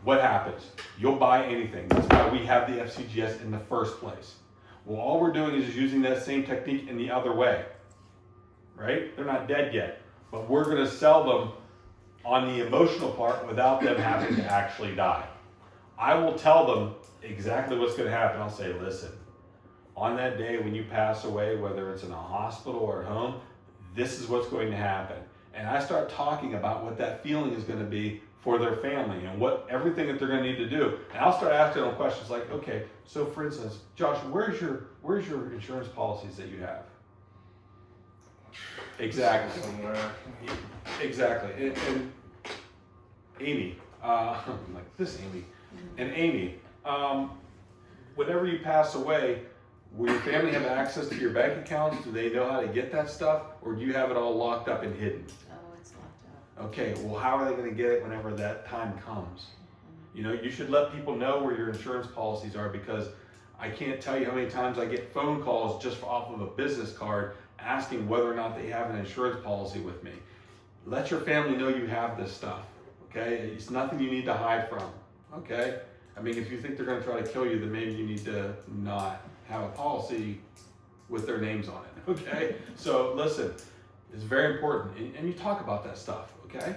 what happens? You'll buy anything. That's why we have the FCGS in the first place. Well, all we're doing is using that same technique in the other way, right? They're not dead yet, but we're going to sell them on the emotional part without them having to actually die. I will tell them exactly what's going to happen. I'll say, listen, on that day when you pass away, whether it's in a hospital or at home, this is what's going to happen. And I start talking about what that feeling is going to be for their family and what everything that they're going to need to do. And I'll start asking them questions like, okay, so for instance, Josh, where's your insurance policies that you have? Exactly. Somewhere. Exactly. And Amy, I'm like this Amy, and Amy, whenever you pass away, will your family have access to your bank accounts? Do they know how to get that stuff, or do you have it all locked up and hidden? Oh, it's locked up. Okay, well, how are they going to get it whenever that time comes? You know, you should let people know where your insurance policies are because I can't tell you how many times I get phone calls just off of a business card asking whether or not they have an insurance policy with me. Let your family know you have this stuff, okay? It's nothing you need to hide from, okay? I mean, if you think they're going to try to kill you, then maybe you need to not have a policy with their names on it, okay? So listen, it's very important, and you talk about that stuff, okay?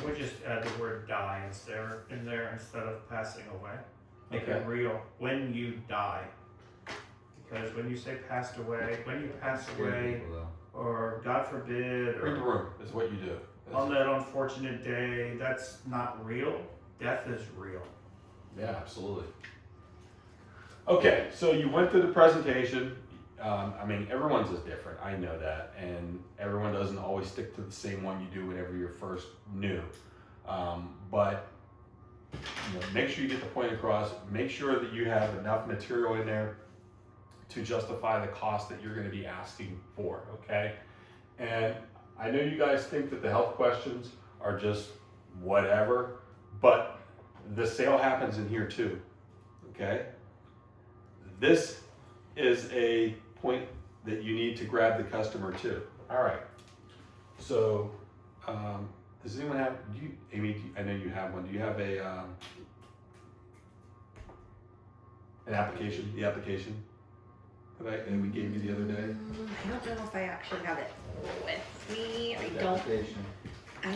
We just add the word die in there instead of passing away. Make Okay. it real. When you die. Because when you say passed away, when you pass away, or God forbid, Read the or room is what you do. on that unfortunate day, that's not real. Death is real. Yeah, absolutely. Okay, so you went through the presentation. I mean, everyone's is different. I know that, and everyone doesn't always stick to the same one you do whenever you're first new. But you know, make sure you get the point across. Make sure that you have enough material in there to justify the cost that you're going to be asking for. Okay, and I know you guys think that the health questions are just whatever, but the sale happens in here too. Okay, this is a point that you need to grab the customer too. All right. So, does anyone have? Amy? I know you have one. Do you have an application? The application that we gave you the other day. I don't know if I actually have it with me. I don't I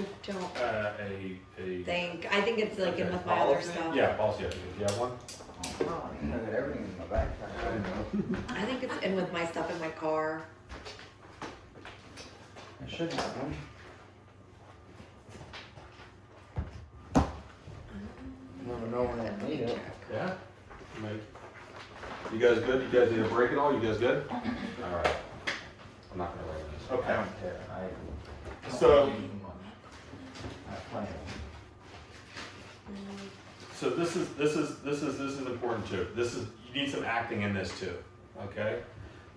think it's like in with my other stuff. Yeah, policy application. Do you have one? Oh, I got everything in my backpack. I know. I think it's in with my stuff in my car. I should have one. Never know when I need it. Yeah? You guys good? You guys need a break at all? You guys good? Alright. I'm not gonna write this. I Okay. don't care. I So, I plan. so this is important too. You need some acting in this too. Okay?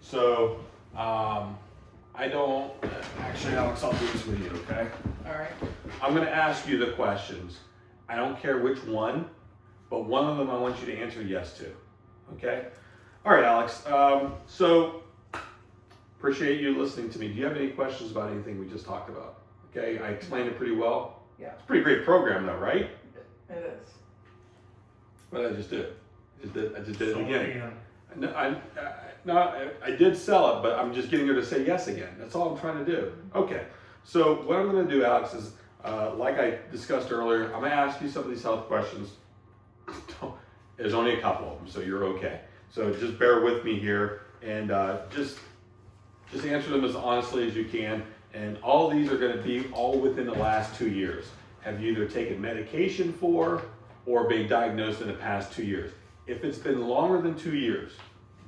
So, I don't, actually Alex, I'll do this with you, okay? Alright. I'm gonna ask you the questions. I don't care which one, but one of them I want you to answer yes to, okay? All right, Alex, so appreciate you listening to me. Do you have any questions about anything we just talked about? Okay, I explained it pretty well. Yeah. It's a pretty great program though, right? It is. What did I just do? I just did it So again. No, I did sell it, but I'm just getting her to say yes again. That's all I'm trying to do. Okay, so what I'm gonna do, Alex, is like I discussed earlier, I'm gonna ask you some of these health questions. There's only a couple of them, so you're okay. So just bear with me here and just answer them as honestly as you can. And all of these are gonna be all within the last 2 years. Have you either taken medication for or been diagnosed in the past 2 years? If it's been longer than 2 years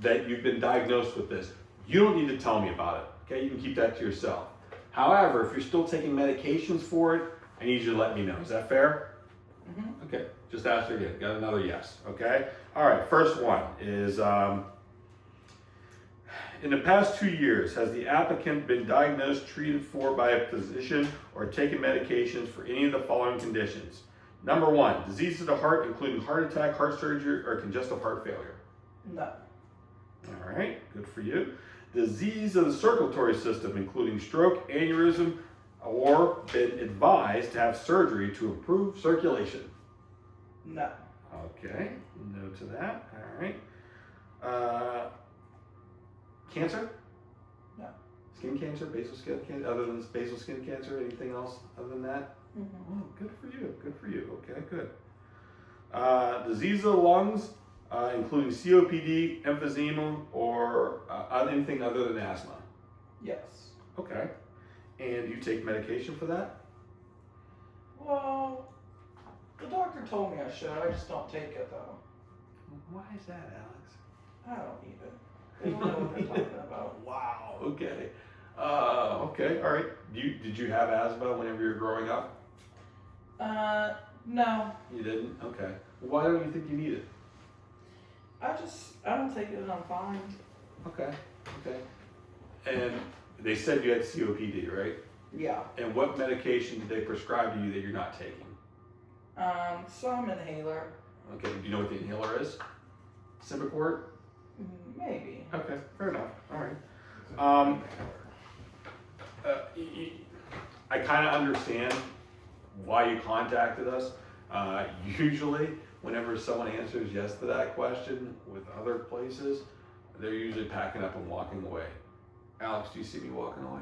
that you've been diagnosed with this, you don't need to tell me about it, okay? You can keep that to yourself. However, if you're still taking medications for it, I need you to let me know. Is that fair? Mm-hmm. Okay, just answer again. Got another yes, okay? All right, first one is, in the past 2 years, has the applicant been diagnosed, treated for by a physician, or taken medications for any of the following conditions? Number 1, disease of the heart, including heart attack, heart surgery, or congestive heart failure. No. All right, good for you. Disease of the circulatory system, including stroke, aneurysm, or been advised to have surgery to improve circulation. No. Okay, no to that. All right. Cancer? No. Skin cancer, basal skin cancer, other than basal skin cancer, anything else other than that? Mm-hmm. Oh, good for you, good for you. Okay, good. Disease of the lungs, including COPD, emphysema, or anything other than asthma. Yes. Okay. And you take medication for that? Well, the doctor told me I should. I just don't take it though. Why is that, Alex? I don't need it. They don't know what they're talking about. Wow. Okay. Okay. All right. Did you have asthma whenever you were growing up? No. You didn't. Okay. Why don't you think you need it? I don't take it and I'm fine. Okay. Okay. And they said you had COPD, right? Yeah. And what medication did they prescribe to you that you're not taking? Some inhaler. Okay. Do you know what the inhaler is? Symbicort? Maybe. Okay. Fair enough. All right. I kind of understand why you contacted us. Usually, whenever someone answers yes to that question with other places, they're usually packing up and walking away. Alex, do you see me walking away?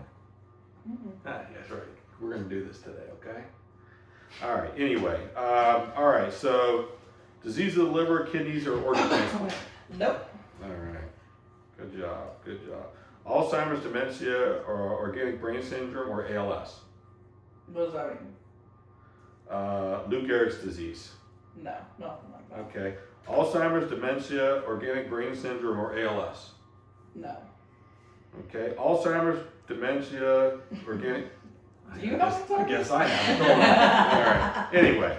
Mm-hmm. Yes, right. We're going to do this today, okay? All right, anyway. All right, so disease of the liver, kidneys, or organ transplant? Nope. All right. Good job. Good job. Alzheimer's, dementia, or organic brain syndrome, or ALS? What does that mean? Lou Gehrig's disease. No, nothing like that. Okay. Alzheimer's, dementia, organic brain syndrome, or ALS? No. Okay. Alzheimer's, dementia, organic. Do you have I guess I have. All right. Anyway,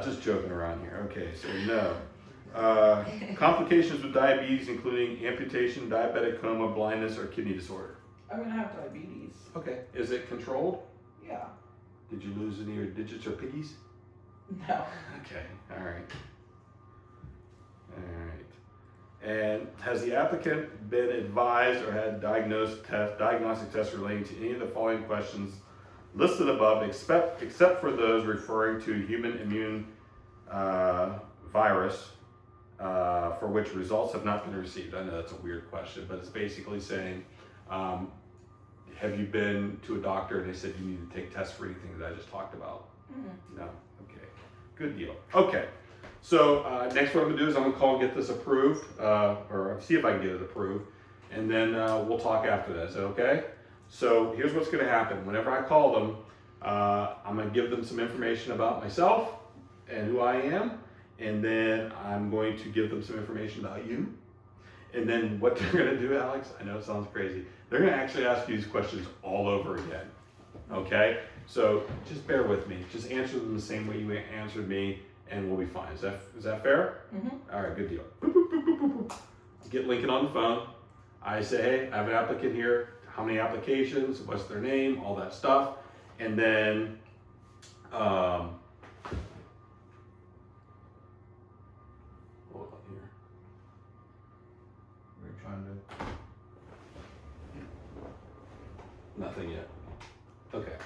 just joking around here. Okay, so no. Complications with diabetes, including amputation, diabetic coma, blindness, or kidney disorder. I'm gonna have diabetes. Okay. Is it controlled? Yeah. Did you lose any of your digits or piggies? No. Okay. All right. All right. And has the applicant been advised or had diagnostic tests relating to any of the following questions listed above, except for those referring to human immune virus, for which results have not been received? I know that's a weird question, but it's basically saying, have you been to a doctor and they said you need to take tests for anything that I just talked about? Mm-hmm. No? Okay. Good deal. Okay. So next what I'm going to do is I'm going to call and get this approved, or see if I can get it approved, and then we'll talk after that. Is that okay? So here's what's gonna happen. Whenever I call them, I'm gonna give them some information about myself and who I am, and then I'm going to give them some information about you. And then what they're gonna do, Alex, I know it sounds crazy, they're gonna actually ask you these questions all over again, okay? So just bear with me, just answer them the same way you answered me, and we'll be fine. Is that fair? All right, good deal. Boop, boop, boop, boop, boop, boop. Get Lincoln on the phone. I say, hey, I have an applicant here. How many applications? What's their name? All that stuff. And then, hold on here. We're trying to. Nothing yet. Okay.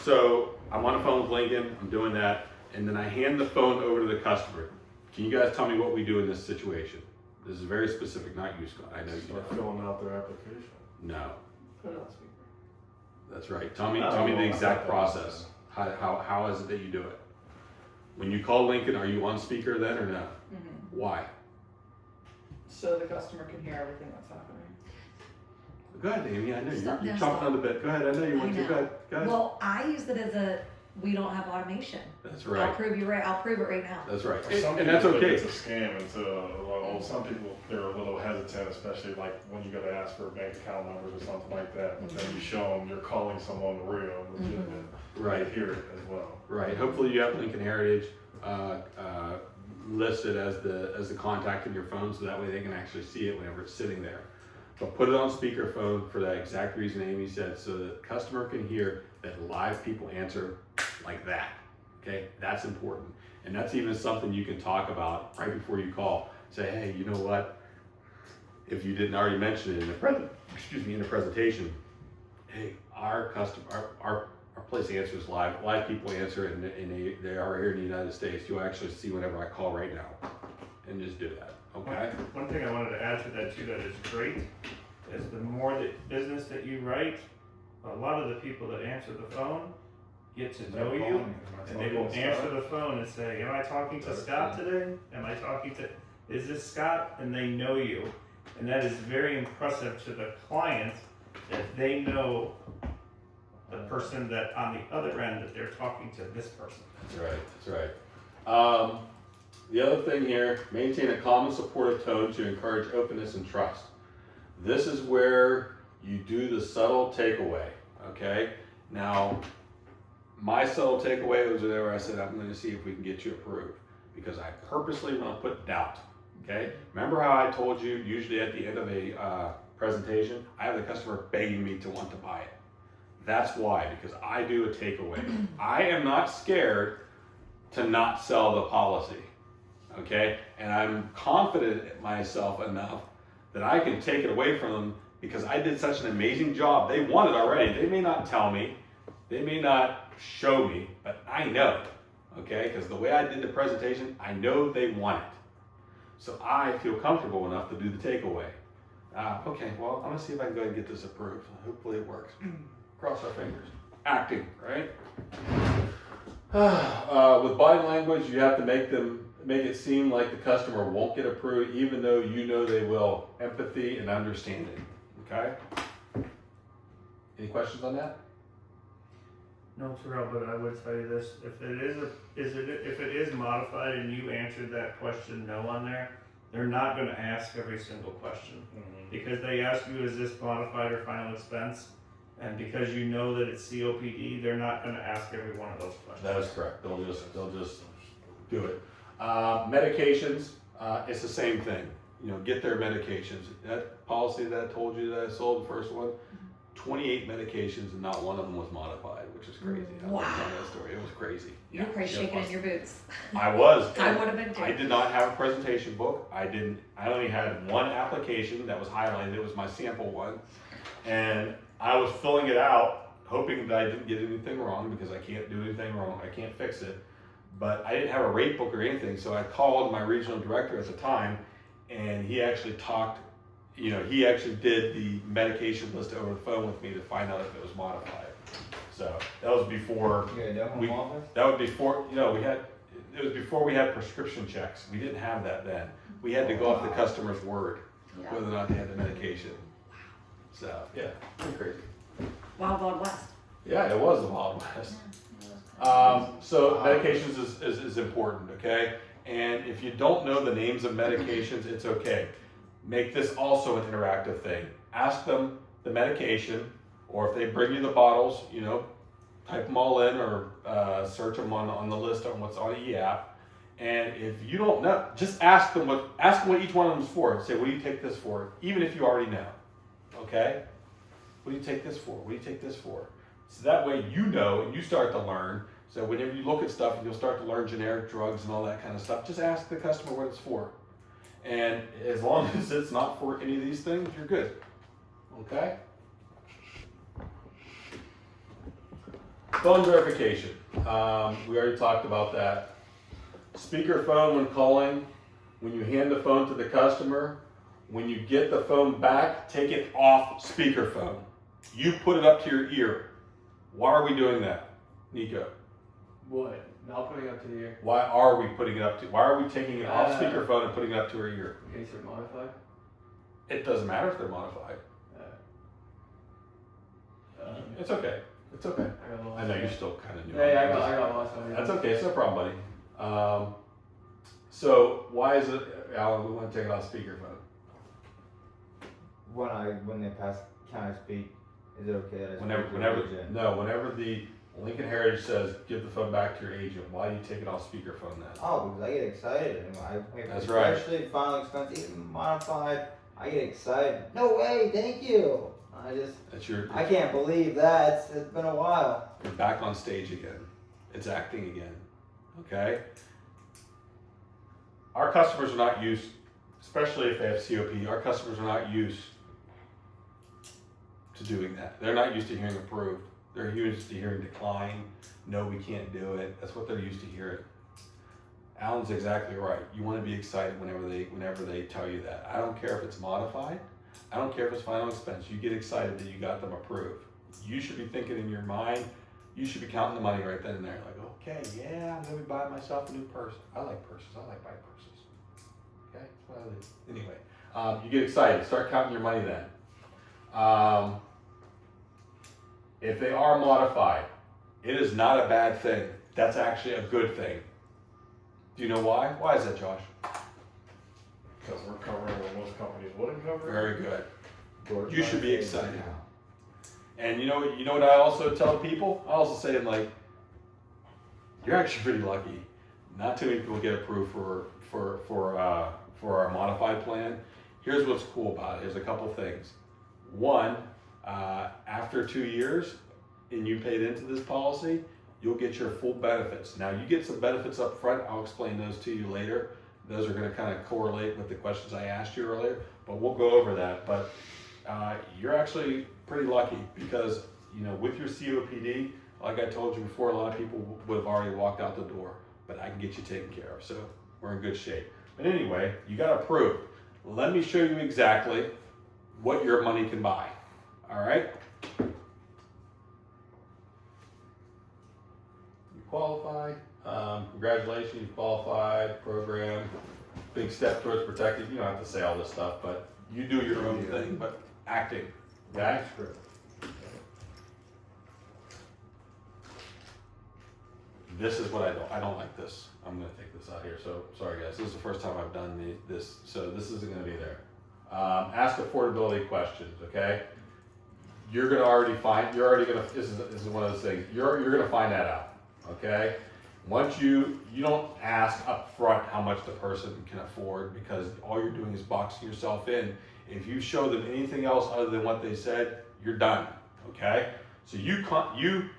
So I'm on the phone with Lincoln. I'm doing that. And then I hand the phone over to the customer. Can you guys tell me what we do in this situation? This is very specific, not you, Scott. I know you Start know. filling out their application. No, Put it on speaker. that's right. Tell me Oh, the well, exact I thought that process. How is it that you do it? When you call Lincoln, are you on speaker then or no? Why? So the customer can hear everything that's happening. Go ahead, Amy. I know Stop, you're no, chomping stop. on the bit. Go ahead. I know you want to. know. Go ahead. Go ahead. Well, I use it as we don't have automation. That's I'll right. prove you right. I'll prove it right now. That's right. Some And that's people think okay. It's a scam, and some people, they're a little hesitant, especially like when you go to ask for bank account numbers or something like that. But then you show them you're calling someone real, legitimate. Right. They hear it as well. Right. Hopefully you have Lincoln Heritage listed as the contact in your phone, so that way they can actually see it whenever it's sitting there. But put it on speakerphone for that exact reason Amy said, so the customer can hear that live people answer like that. Okay, that's important, and that's even something you can talk about right before you call. Say, hey, you know what? If you didn't already mention it in the presentation, hey, our place answers live. Live people answer, and they are here in the United States. You'll actually see whenever I call right now, and just do that. Okay. One thing I wanted to add to that too that is great is the more that business that you write, a lot of the people that answer the phone get to know you, and they will answer the phone and say, am I talking to Scott today? Is this Scott? And they know you. And that is very impressive to the client that they know the person that on the other end that they're talking to this person. That's right. That's right. The other thing here, maintain a calm and supportive tone to encourage openness and trust. This is where you do the subtle takeaway, okay? Now, my subtle takeaway was whenever I said, I'm going to see if we can get you approved, because I purposely want to put doubt, okay? Remember how I told you, usually at the end of a presentation, I have the customer begging me to want to buy it. That's why, because I do a takeaway. I am not scared to not sell the policy. Okay, and I'm confident in myself enough that I can take it away from them because I did such an amazing job. They want it already. They may not tell me, they may not show me, but I know, okay? Because the way I did the presentation, I know they want it. So I feel comfortable enough to do the takeaway. Okay, well, I'm gonna see if I can go ahead and get this approved. Hopefully it works. Cross our fingers. Acting, right? With body language, you have to make it seem like the customer won't get approved, even though you know they will. Empathy and understanding. Okay. Any questions on that? No, Terrell, but I would tell you this: if it is modified and you answered that question no on there, they're not going to ask every single question because they ask you, is this modified or final expense? And because you know that it's COPD, they're not going to ask every one of those questions. That is correct. They'll just do it. Medications, it's the same thing. You know, get their medications. That policy that I told you that I sold, the first one, 28 medications and not one of them was modified, which is crazy. Wow. I tell that story. It was crazy. You're probably shaking in your boots. I was. I would have been too. I did not have a presentation book. I only had one application that was highlighted. It was my sample one. And I was filling it out, hoping that I didn't get anything wrong because I can't do anything wrong. I can't fix it. But I didn't have a rate book or anything. So I called my regional director at the time, and he actually he actually did the medication list over the phone with me to find out if it was modified. So that was before that was before, it was before we had prescription checks. We didn't have that then. We had to go off the customer's word, whether or not they had the medication. So yeah, pretty crazy. Wild Wild West. Yeah, it was the Wild West. So medications is important, okay? And if you don't know the names of medications, it's okay. Make this also an interactive thing. Ask them the medication, or if they bring you the bottles, you know, type them all in or search them on the list on what's on the app. And if you don't know, just ask them what each one of them is for. Say, what do you take this for? Even if you already know, okay? What do you take this for? What do you take this for? So that way you know and you start to learn. So whenever you look at stuff and you'll start to learn generic drugs and all that kind of stuff, just ask the customer what it's for. And as long as it's not for any of these things, you're good. Okay? Phone verification. We already talked about that. Speakerphone when calling. When you hand the phone to the customer, when you get the phone back, take it off speakerphone. You put it up to your ear. Why are we doing that, Nico? What? Not putting it up to the ear. Why are we putting it up to? Why are we taking it off speakerphone and putting it up to our ear? In case they're modified. It doesn't matter if they're modified. It's okay. It's okay. I know you're still kind of new. Yeah, I got lost on you. That's okay. It's no problem, buddy. So why is it, Alan? We want to take it off speakerphone. When they pass counter speak, is it okay that I Whenever the Lincoln Heritage says give the phone back to your agent, why do you take it off speakerphone then? Oh, because I get excited. That's right. Especially final expense, even modified, I get excited. No way, thank you. I can't believe that. It's been a while. You're back on stage again. It's acting again. Okay? Our customers are not used, especially if they have COPD, our customers are not used to doing that. They're not used to hearing approved. They're used to hearing decline. No, we can't do it. That's what they're used to hearing. Alan's exactly right. You want to be excited whenever they tell you that. I don't care if it's modified. I don't care if it's final expense. You get excited that you got them approved. You should be thinking in your mind, you should be counting the money right then and there. Like, okay, yeah, I'm going to be buying myself a new purse. I like purses. I like buying purses. Okay, that's what I do. Anyway, you get excited. Start counting your money then. If they are modified, it is not a bad thing. That's actually a good thing. Do you know why? Why is that, Josh? Because we're covering what most companies wouldn't cover. Very good. You should be excited. And you know what I also tell people? I also say, like, you're actually pretty lucky. Not too many people get approved for our modified plan. Here's what's cool about it. There's a couple things. One, after 2 years and you paid into this policy, you'll get your full benefits. Now you get some benefits up front. I'll explain those to you later. Those are going to kind of correlate with the questions I asked you earlier, but we'll go over that. But you're actually pretty lucky because, you know, with your COPD, like I told you before, a lot of people would have already walked out the door, but I can get you taken care of. So we're in good shape. But anyway, you got approved. Let me show you exactly what your money can buy. All right? You qualify. Congratulations, you qualified. Program. Big step towards protecting. You don't have to say all this stuff, but you do your own thing, but acting. Okay? This is what I don't like this. I'm going to take this out here. So, sorry guys, this is the first time I've done this, so this isn't going to be there. Ask affordability questions, okay? You're going to already find, this is one of those things, you're going to find that out, okay? Once you don't ask up front how much the person can afford, because all you're doing is boxing yourself in. If you show them anything else other than what they said, you're done, okay? So you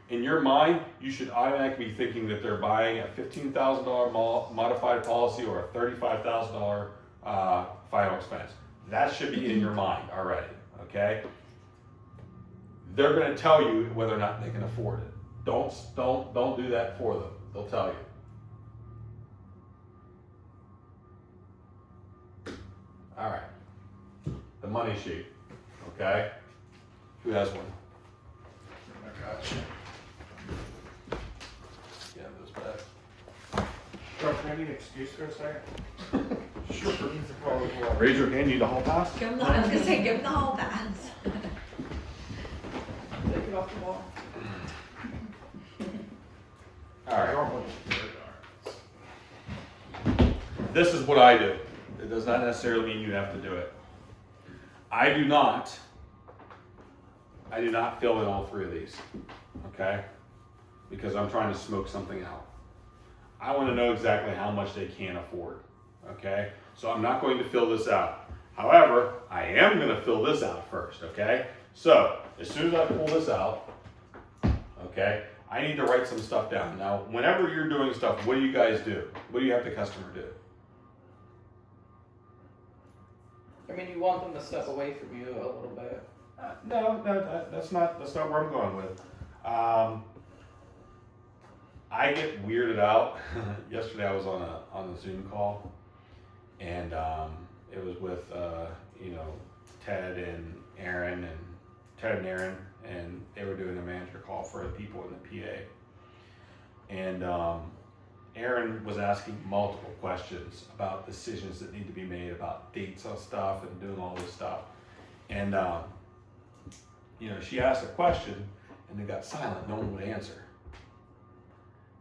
in your mind, you should automatically be thinking that they're buying a $15,000 modified policy or a $35,000 final expense. That should be in your mind already, okay? They're going to tell you whether or not they can afford it. Don't do that for them. They'll tell you. All right. The money sheet, okay? Who has one? Gotcha. Yeah, those back. Josh, can I need an excuse for a second? Sure. Raise your hand, need the hall pass? I was gonna say, give them the whole pass. Take it off comfortable. Alright. This is what I do. It does not necessarily mean you have to do it. I do not fill in all three of these, okay? Because I'm trying to smoke something out. I want to know exactly how much they can afford, okay? So I'm not going to fill this out. However, I am going to fill this out first, okay? So as soon as I pull this out, okay, I need to write some stuff down. Now, whenever you're doing stuff, what do you guys do? What do you have the customer do? I mean, you want them to step away from you a little bit. No, that's not where I'm going with. I get weirded out. Yesterday I was on a Zoom call, and it was with Ted and Aaron, and they were doing a manager call for the people in the PA. And Aaron was asking multiple questions about decisions that need to be made, about dates on stuff and doing all this stuff. And she asked a question and they got silent, no one would answer.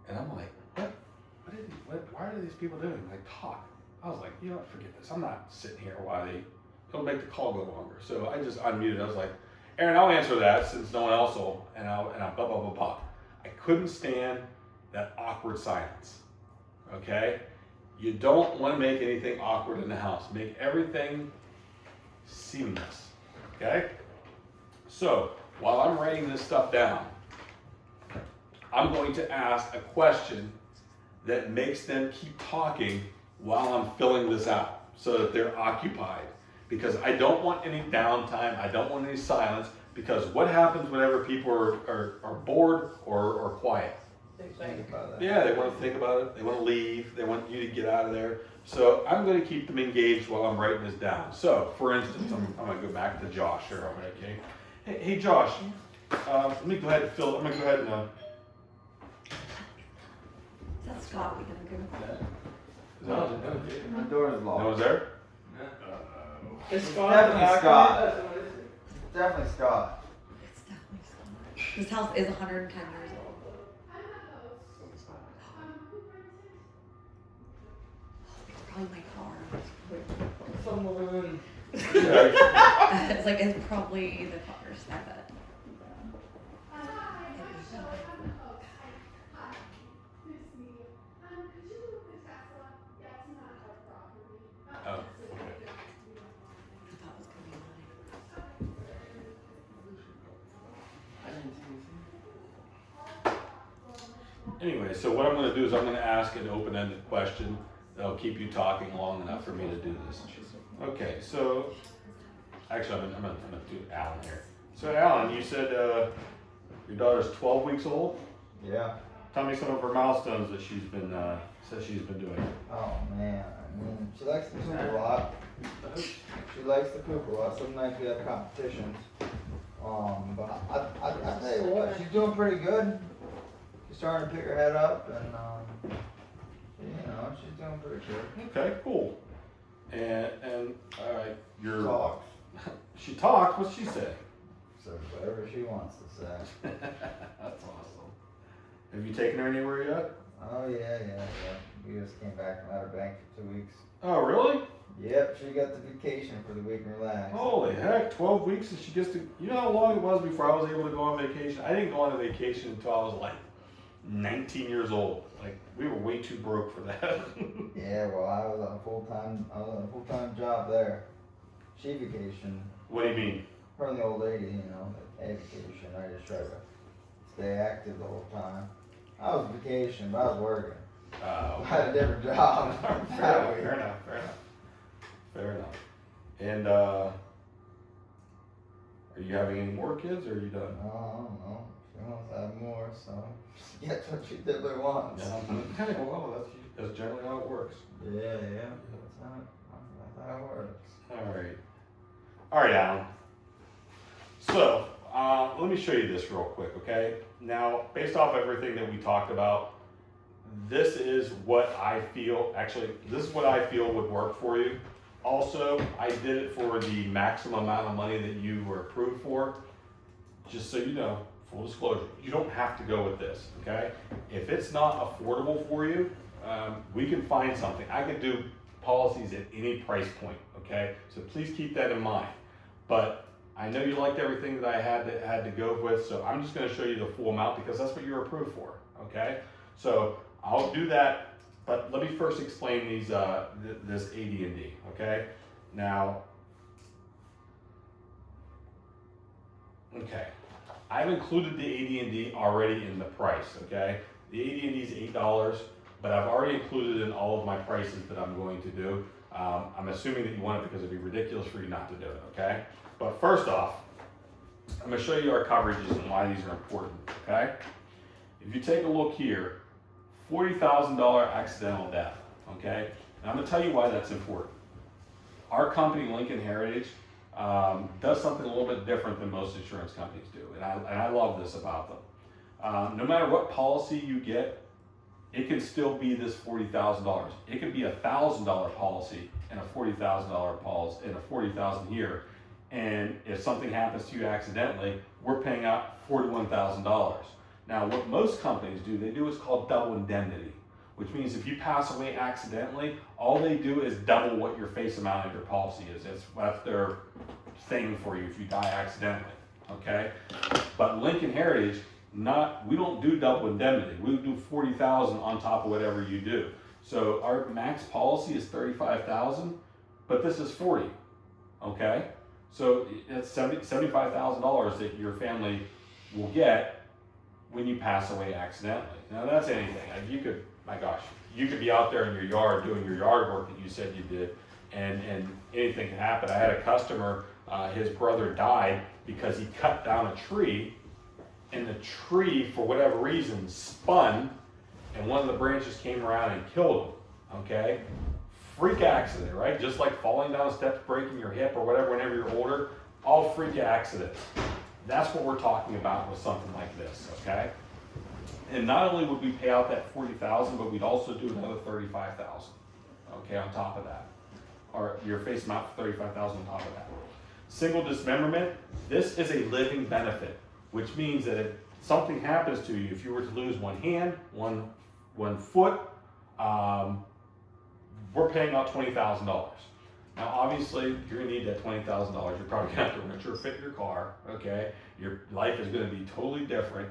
And I'm like, why are these people doing? Like, talk. I was like, forget this. I'm not sitting here while it'll make the call go longer. So I just unmuted. I was like, Aaron, I'll answer that since no one else will, and I'll blah, blah, blah, blah. I couldn't stand that awkward silence, okay? You don't want to make anything awkward in the house. Make everything seamless, okay? So while I'm writing this stuff down, I'm going to ask a question that makes them keep talking while I'm filling this out so that they're occupied. Because I don't want any downtime, I don't want any silence, because what happens whenever people are bored or quiet? They think about it. Yeah, they want to think about it, they want to leave, they want you to get out of there. So I'm going to keep them engaged while I'm writing this down. So, for instance, I'm going to go back to Josh here, okay? Hey Josh, let me go ahead and I'm going to go ahead and... That's Scott. We gotta go. My door is locked. No one's there? Is Scott Definitely accurate? Scott. Definitely Scott. It's definitely Scott. This house is 110 years old. It's probably my car. Someone. It's probably the cars. I bet. Oh, okay. I thought it was gonna be mine. Anyway, so what I'm going to do is I'm going to ask an open-ended question that'll keep you talking long enough for me to do this. Okay, so actually I'm going to do Alan here. So Alan, you said your daughter's 12 weeks old? Yeah. Tell me some of her milestones that she's been doing. Oh man, I mean, she likes to poop a lot. She likes to poop a lot. Some nights we have competitions. But I tell you what, she's doing pretty good. She's starting to pick her head up, and she's doing pretty good. Okay, cool. And all right, She talks. She talks. What's she say? So whatever she wants to say. That's awesome. Have you taken her anywhere yet? Oh yeah. We just came back from Outer Banks for 2 weeks. Oh, really? Yep, she got the vacation for the week and relax. Holy heck, 12 weeks and she gets to, you know how long it was before I was able to go on vacation? I didn't go on a vacation until I was like 19 years old. Like, we were way too broke for that. Yeah, well, I was on a full-time job there. She vacation. What do you mean? Her and the old lady, they vacation. I just try to stay active the whole time. I was on vacation, but I was working. I had a different job. Fair enough. And, are you having any more kids or are you done? I don't know. She wants to have more, so she gets what she typically wants. Yeah, well, that's generally how it works. Yeah. That's how it works. All right, Alan. So, let me show you this real quick, okay? Now, based off everything that we talked about, this is what I feel would work for you. Also, I did it for the maximum amount of money that you were approved for. Just so you know, full disclosure, you don't have to go with this, okay? If it's not affordable for you, we can find something. I could do policies at any price point, okay? So please keep that in mind. But I know you liked everything that I had to go with, so I'm just gonna show you the full amount because that's what you're approved for, okay? So I'll do that, but let me first explain these, this AD&D, okay? Now, okay, I've included the AD&D already in the price, okay? The AD&D is $8, but I've already included in all of my prices that I'm going to do. I'm assuming that you want it because it'd be ridiculous for you not to do it, okay? But first off, I'm gonna show you our coverages and why these are important, okay? If you take a look here, $40,000 accidental death, okay? And I'm gonna tell you why that's important. Our company, Lincoln Heritage, does something a little bit different than most insurance companies do, and I love this about them. No matter what policy you get, it can still be this $40,000. It could be a $1,000 policy and a $40,000 policy and a $40,000 here. And if something happens to you accidentally, we're paying out $41,000. Now, what most companies do, they do what's called double indemnity, which means if you pass away accidentally, all they do is double what your face amount of your policy is. That's their thing for you if you die accidentally, okay? But Lincoln Heritage, we don't do double indemnity. We do $40,000 on top of whatever you do. So our max policy is $35,000, but this is $40,000, okay? So it's $75,000 that your family will get when you pass away accidentally. Now that's anything. You could, my gosh, you could be out there in your yard doing your yard work that you said you did, and anything can happen. I had a customer, his brother died because he cut down a tree, and the tree, for whatever reason, spun, and one of the branches came around and killed him, okay? Freak accident, right? Just like falling down steps, breaking your hip or whatever whenever you're older, all freak accidents. That's what we're talking about with something like this, okay? And not only would we pay out that $40,000, but we'd also do another $35,000, okay, on top of that. Or your face amount for $35,000 on top of that. Single dismemberment, this is a living benefit, which means that if something happens to you, if you were to lose one hand, one foot, we're paying out $20,000. Now, obviously, you're gonna need that $20,000. You're probably gonna have to retrofit your car, okay? Your life is gonna be totally different.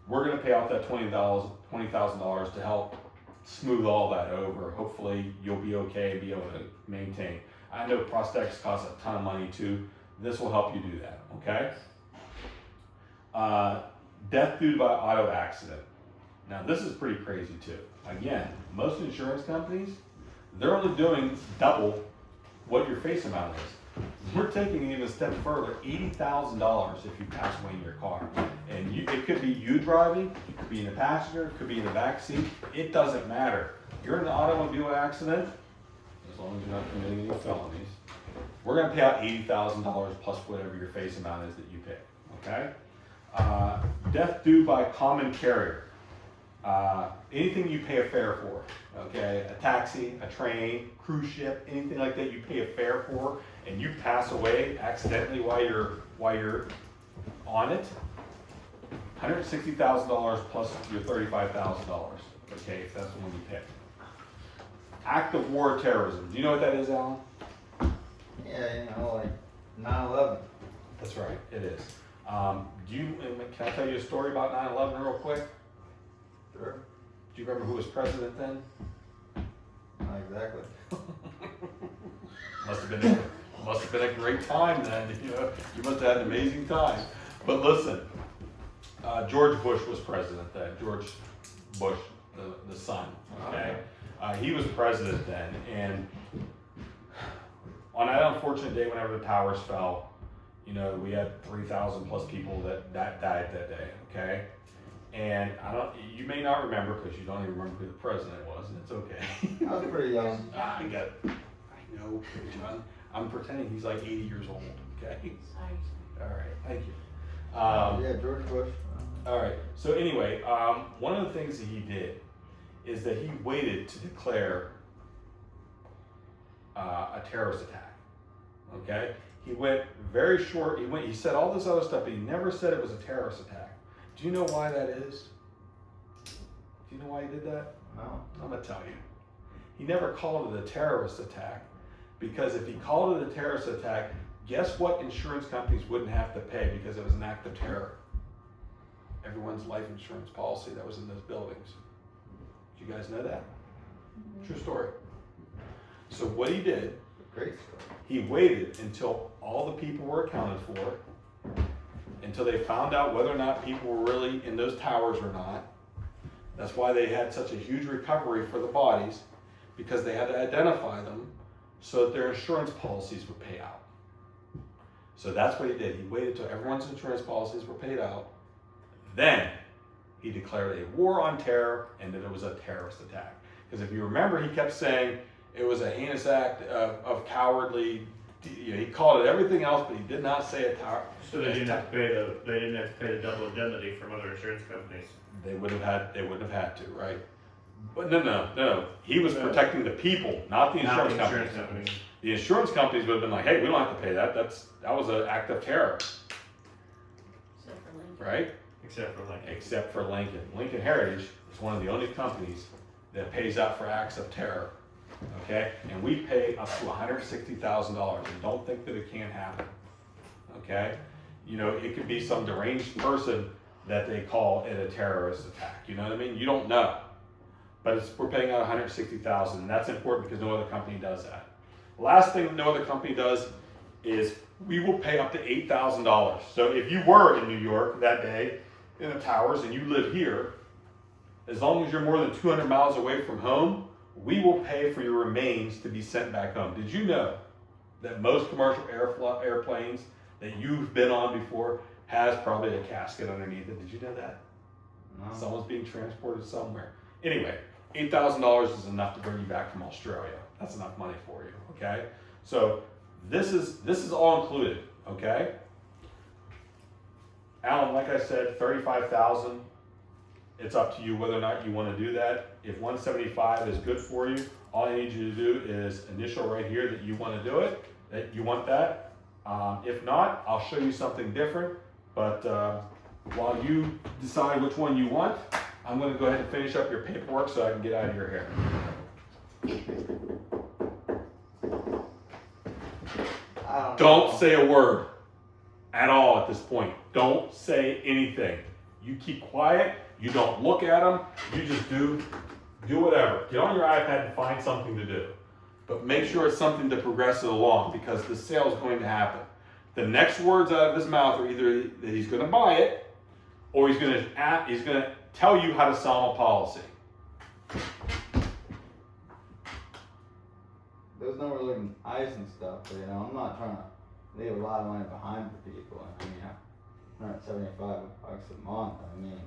We're gonna pay out that $20,000 to help smooth all that over. Hopefully, you'll be okay and be able to maintain. I know prosthetics cost a ton of money too. This will help you do that, okay? Death due by auto accident. Now, this is pretty crazy too. Again, most insurance companies, they're only doing double what your face amount is. We're taking it even a step further, $80,000 if you pass away in your car. And it could be you driving, it could be in the passenger, it could be in the back seat, it doesn't matter. You're in an automobile accident, as long as you're not committing any felonies, we're gonna pay out $80,000 plus whatever your face amount is that you pick, okay? Death due by common carrier. Anything you pay a fare for, okay? A taxi, a train, cruise ship, anything like that you pay a fare for, and you pass away accidentally while you're on it, $160,000 plus your $35,000, okay, if that's the one you pick. Act of war or terrorism. Do you know what that is, Alan? Yeah, like 9/11. That's right, it is. Can I tell you a story about 9/11 real quick? Sure. Do you remember who was president then? Not exactly. Must have been a great time then. You must have had an amazing time. But listen, George Bush was president then. George Bush, the son. Okay, he was president then, and on that unfortunate day, whenever the towers fell, we had 3,000 plus people that died that day. Okay. And you may not remember because you don't even remember who the president was, and it's okay. I was pretty young. I know, John. I'm pretending he's like 80 years old, okay? All right, thank you. Yeah, George Bush. All right, so anyway, one of the things that he did is that he waited to declare a terrorist attack, okay? He went very short, he said all this other stuff, but he never said it was a terrorist attack. Do you know why that is? Do you know why he did that? No. I'm gonna tell you. He never called it a terrorist attack, because if he called it a terrorist attack, guess what insurance companies wouldn't have to pay because it was an act of terror? Everyone's life insurance policy that was in those buildings. Did you guys know that? True story. So what he did, Great story. he waited until all the people were accounted for, until they found out whether or not people were really in those towers or not. That's why they had such a huge recovery for the bodies, because they had to identify them so that their insurance policies would pay out. So that's what he did. He waited till everyone's insurance policies were paid out. Then he declared a war on terror and that it was a terrorist attack. Because if you remember, he kept saying it was a heinous act of cowardly. You know, he called it everything else, but he did not say a terror. So they didn't have to pay the double indemnity from other insurance companies. They wouldn't have had to, right? But no. He was protecting the people, not the insurance companies. The insurance companies would have been like, hey, we don't have to pay that. That was an act of terror. Except for Lincoln. Right? Except for Lincoln. Lincoln Heritage is one of the only companies that pays out for acts of terror. Okay? And we pay up to $160,000. And don't think that it can't happen. Okay? You know, it could be some deranged person that they call it a terrorist attack. You know what I mean? You don't know. But we're paying out $160,000, and that's important because no other company does that. Last thing no other company does is we will pay up to $8,000. So if you were in New York that day in the towers and you live here, as long as you're more than 200 miles away from home, we will pay for your remains to be sent back home. Did you know that most commercial airplanes that you've been on before has probably a casket underneath it? Did you know that? No. Someone's being transported somewhere. Anyway, $8,000 is enough to bring you back from Australia. That's enough money for you, okay? So this is all included, okay? Alan, like I said, $35,000. It's up to you whether or not you want to do that. If 175 is good for you, all I need you to do is initial right here that you want to do it, that you want that. If not, I'll show you something different. But while you decide which one you want, I'm going to go ahead and finish up your paperwork so I can get out of your hair. Don't say a word at all at this point. Don't say anything. You keep quiet. You don't look at them. You just do whatever. Get on your iPad and find something to do. But make sure it's something to progress it along, because the sale is going to happen. The next words out of his mouth are either that he's going to buy it, or he's going to tell you how to sell a policy. There's no really eyes and stuff, but I'm not trying to leave a lot of money behind for people. I mean, $175 a month. I mean,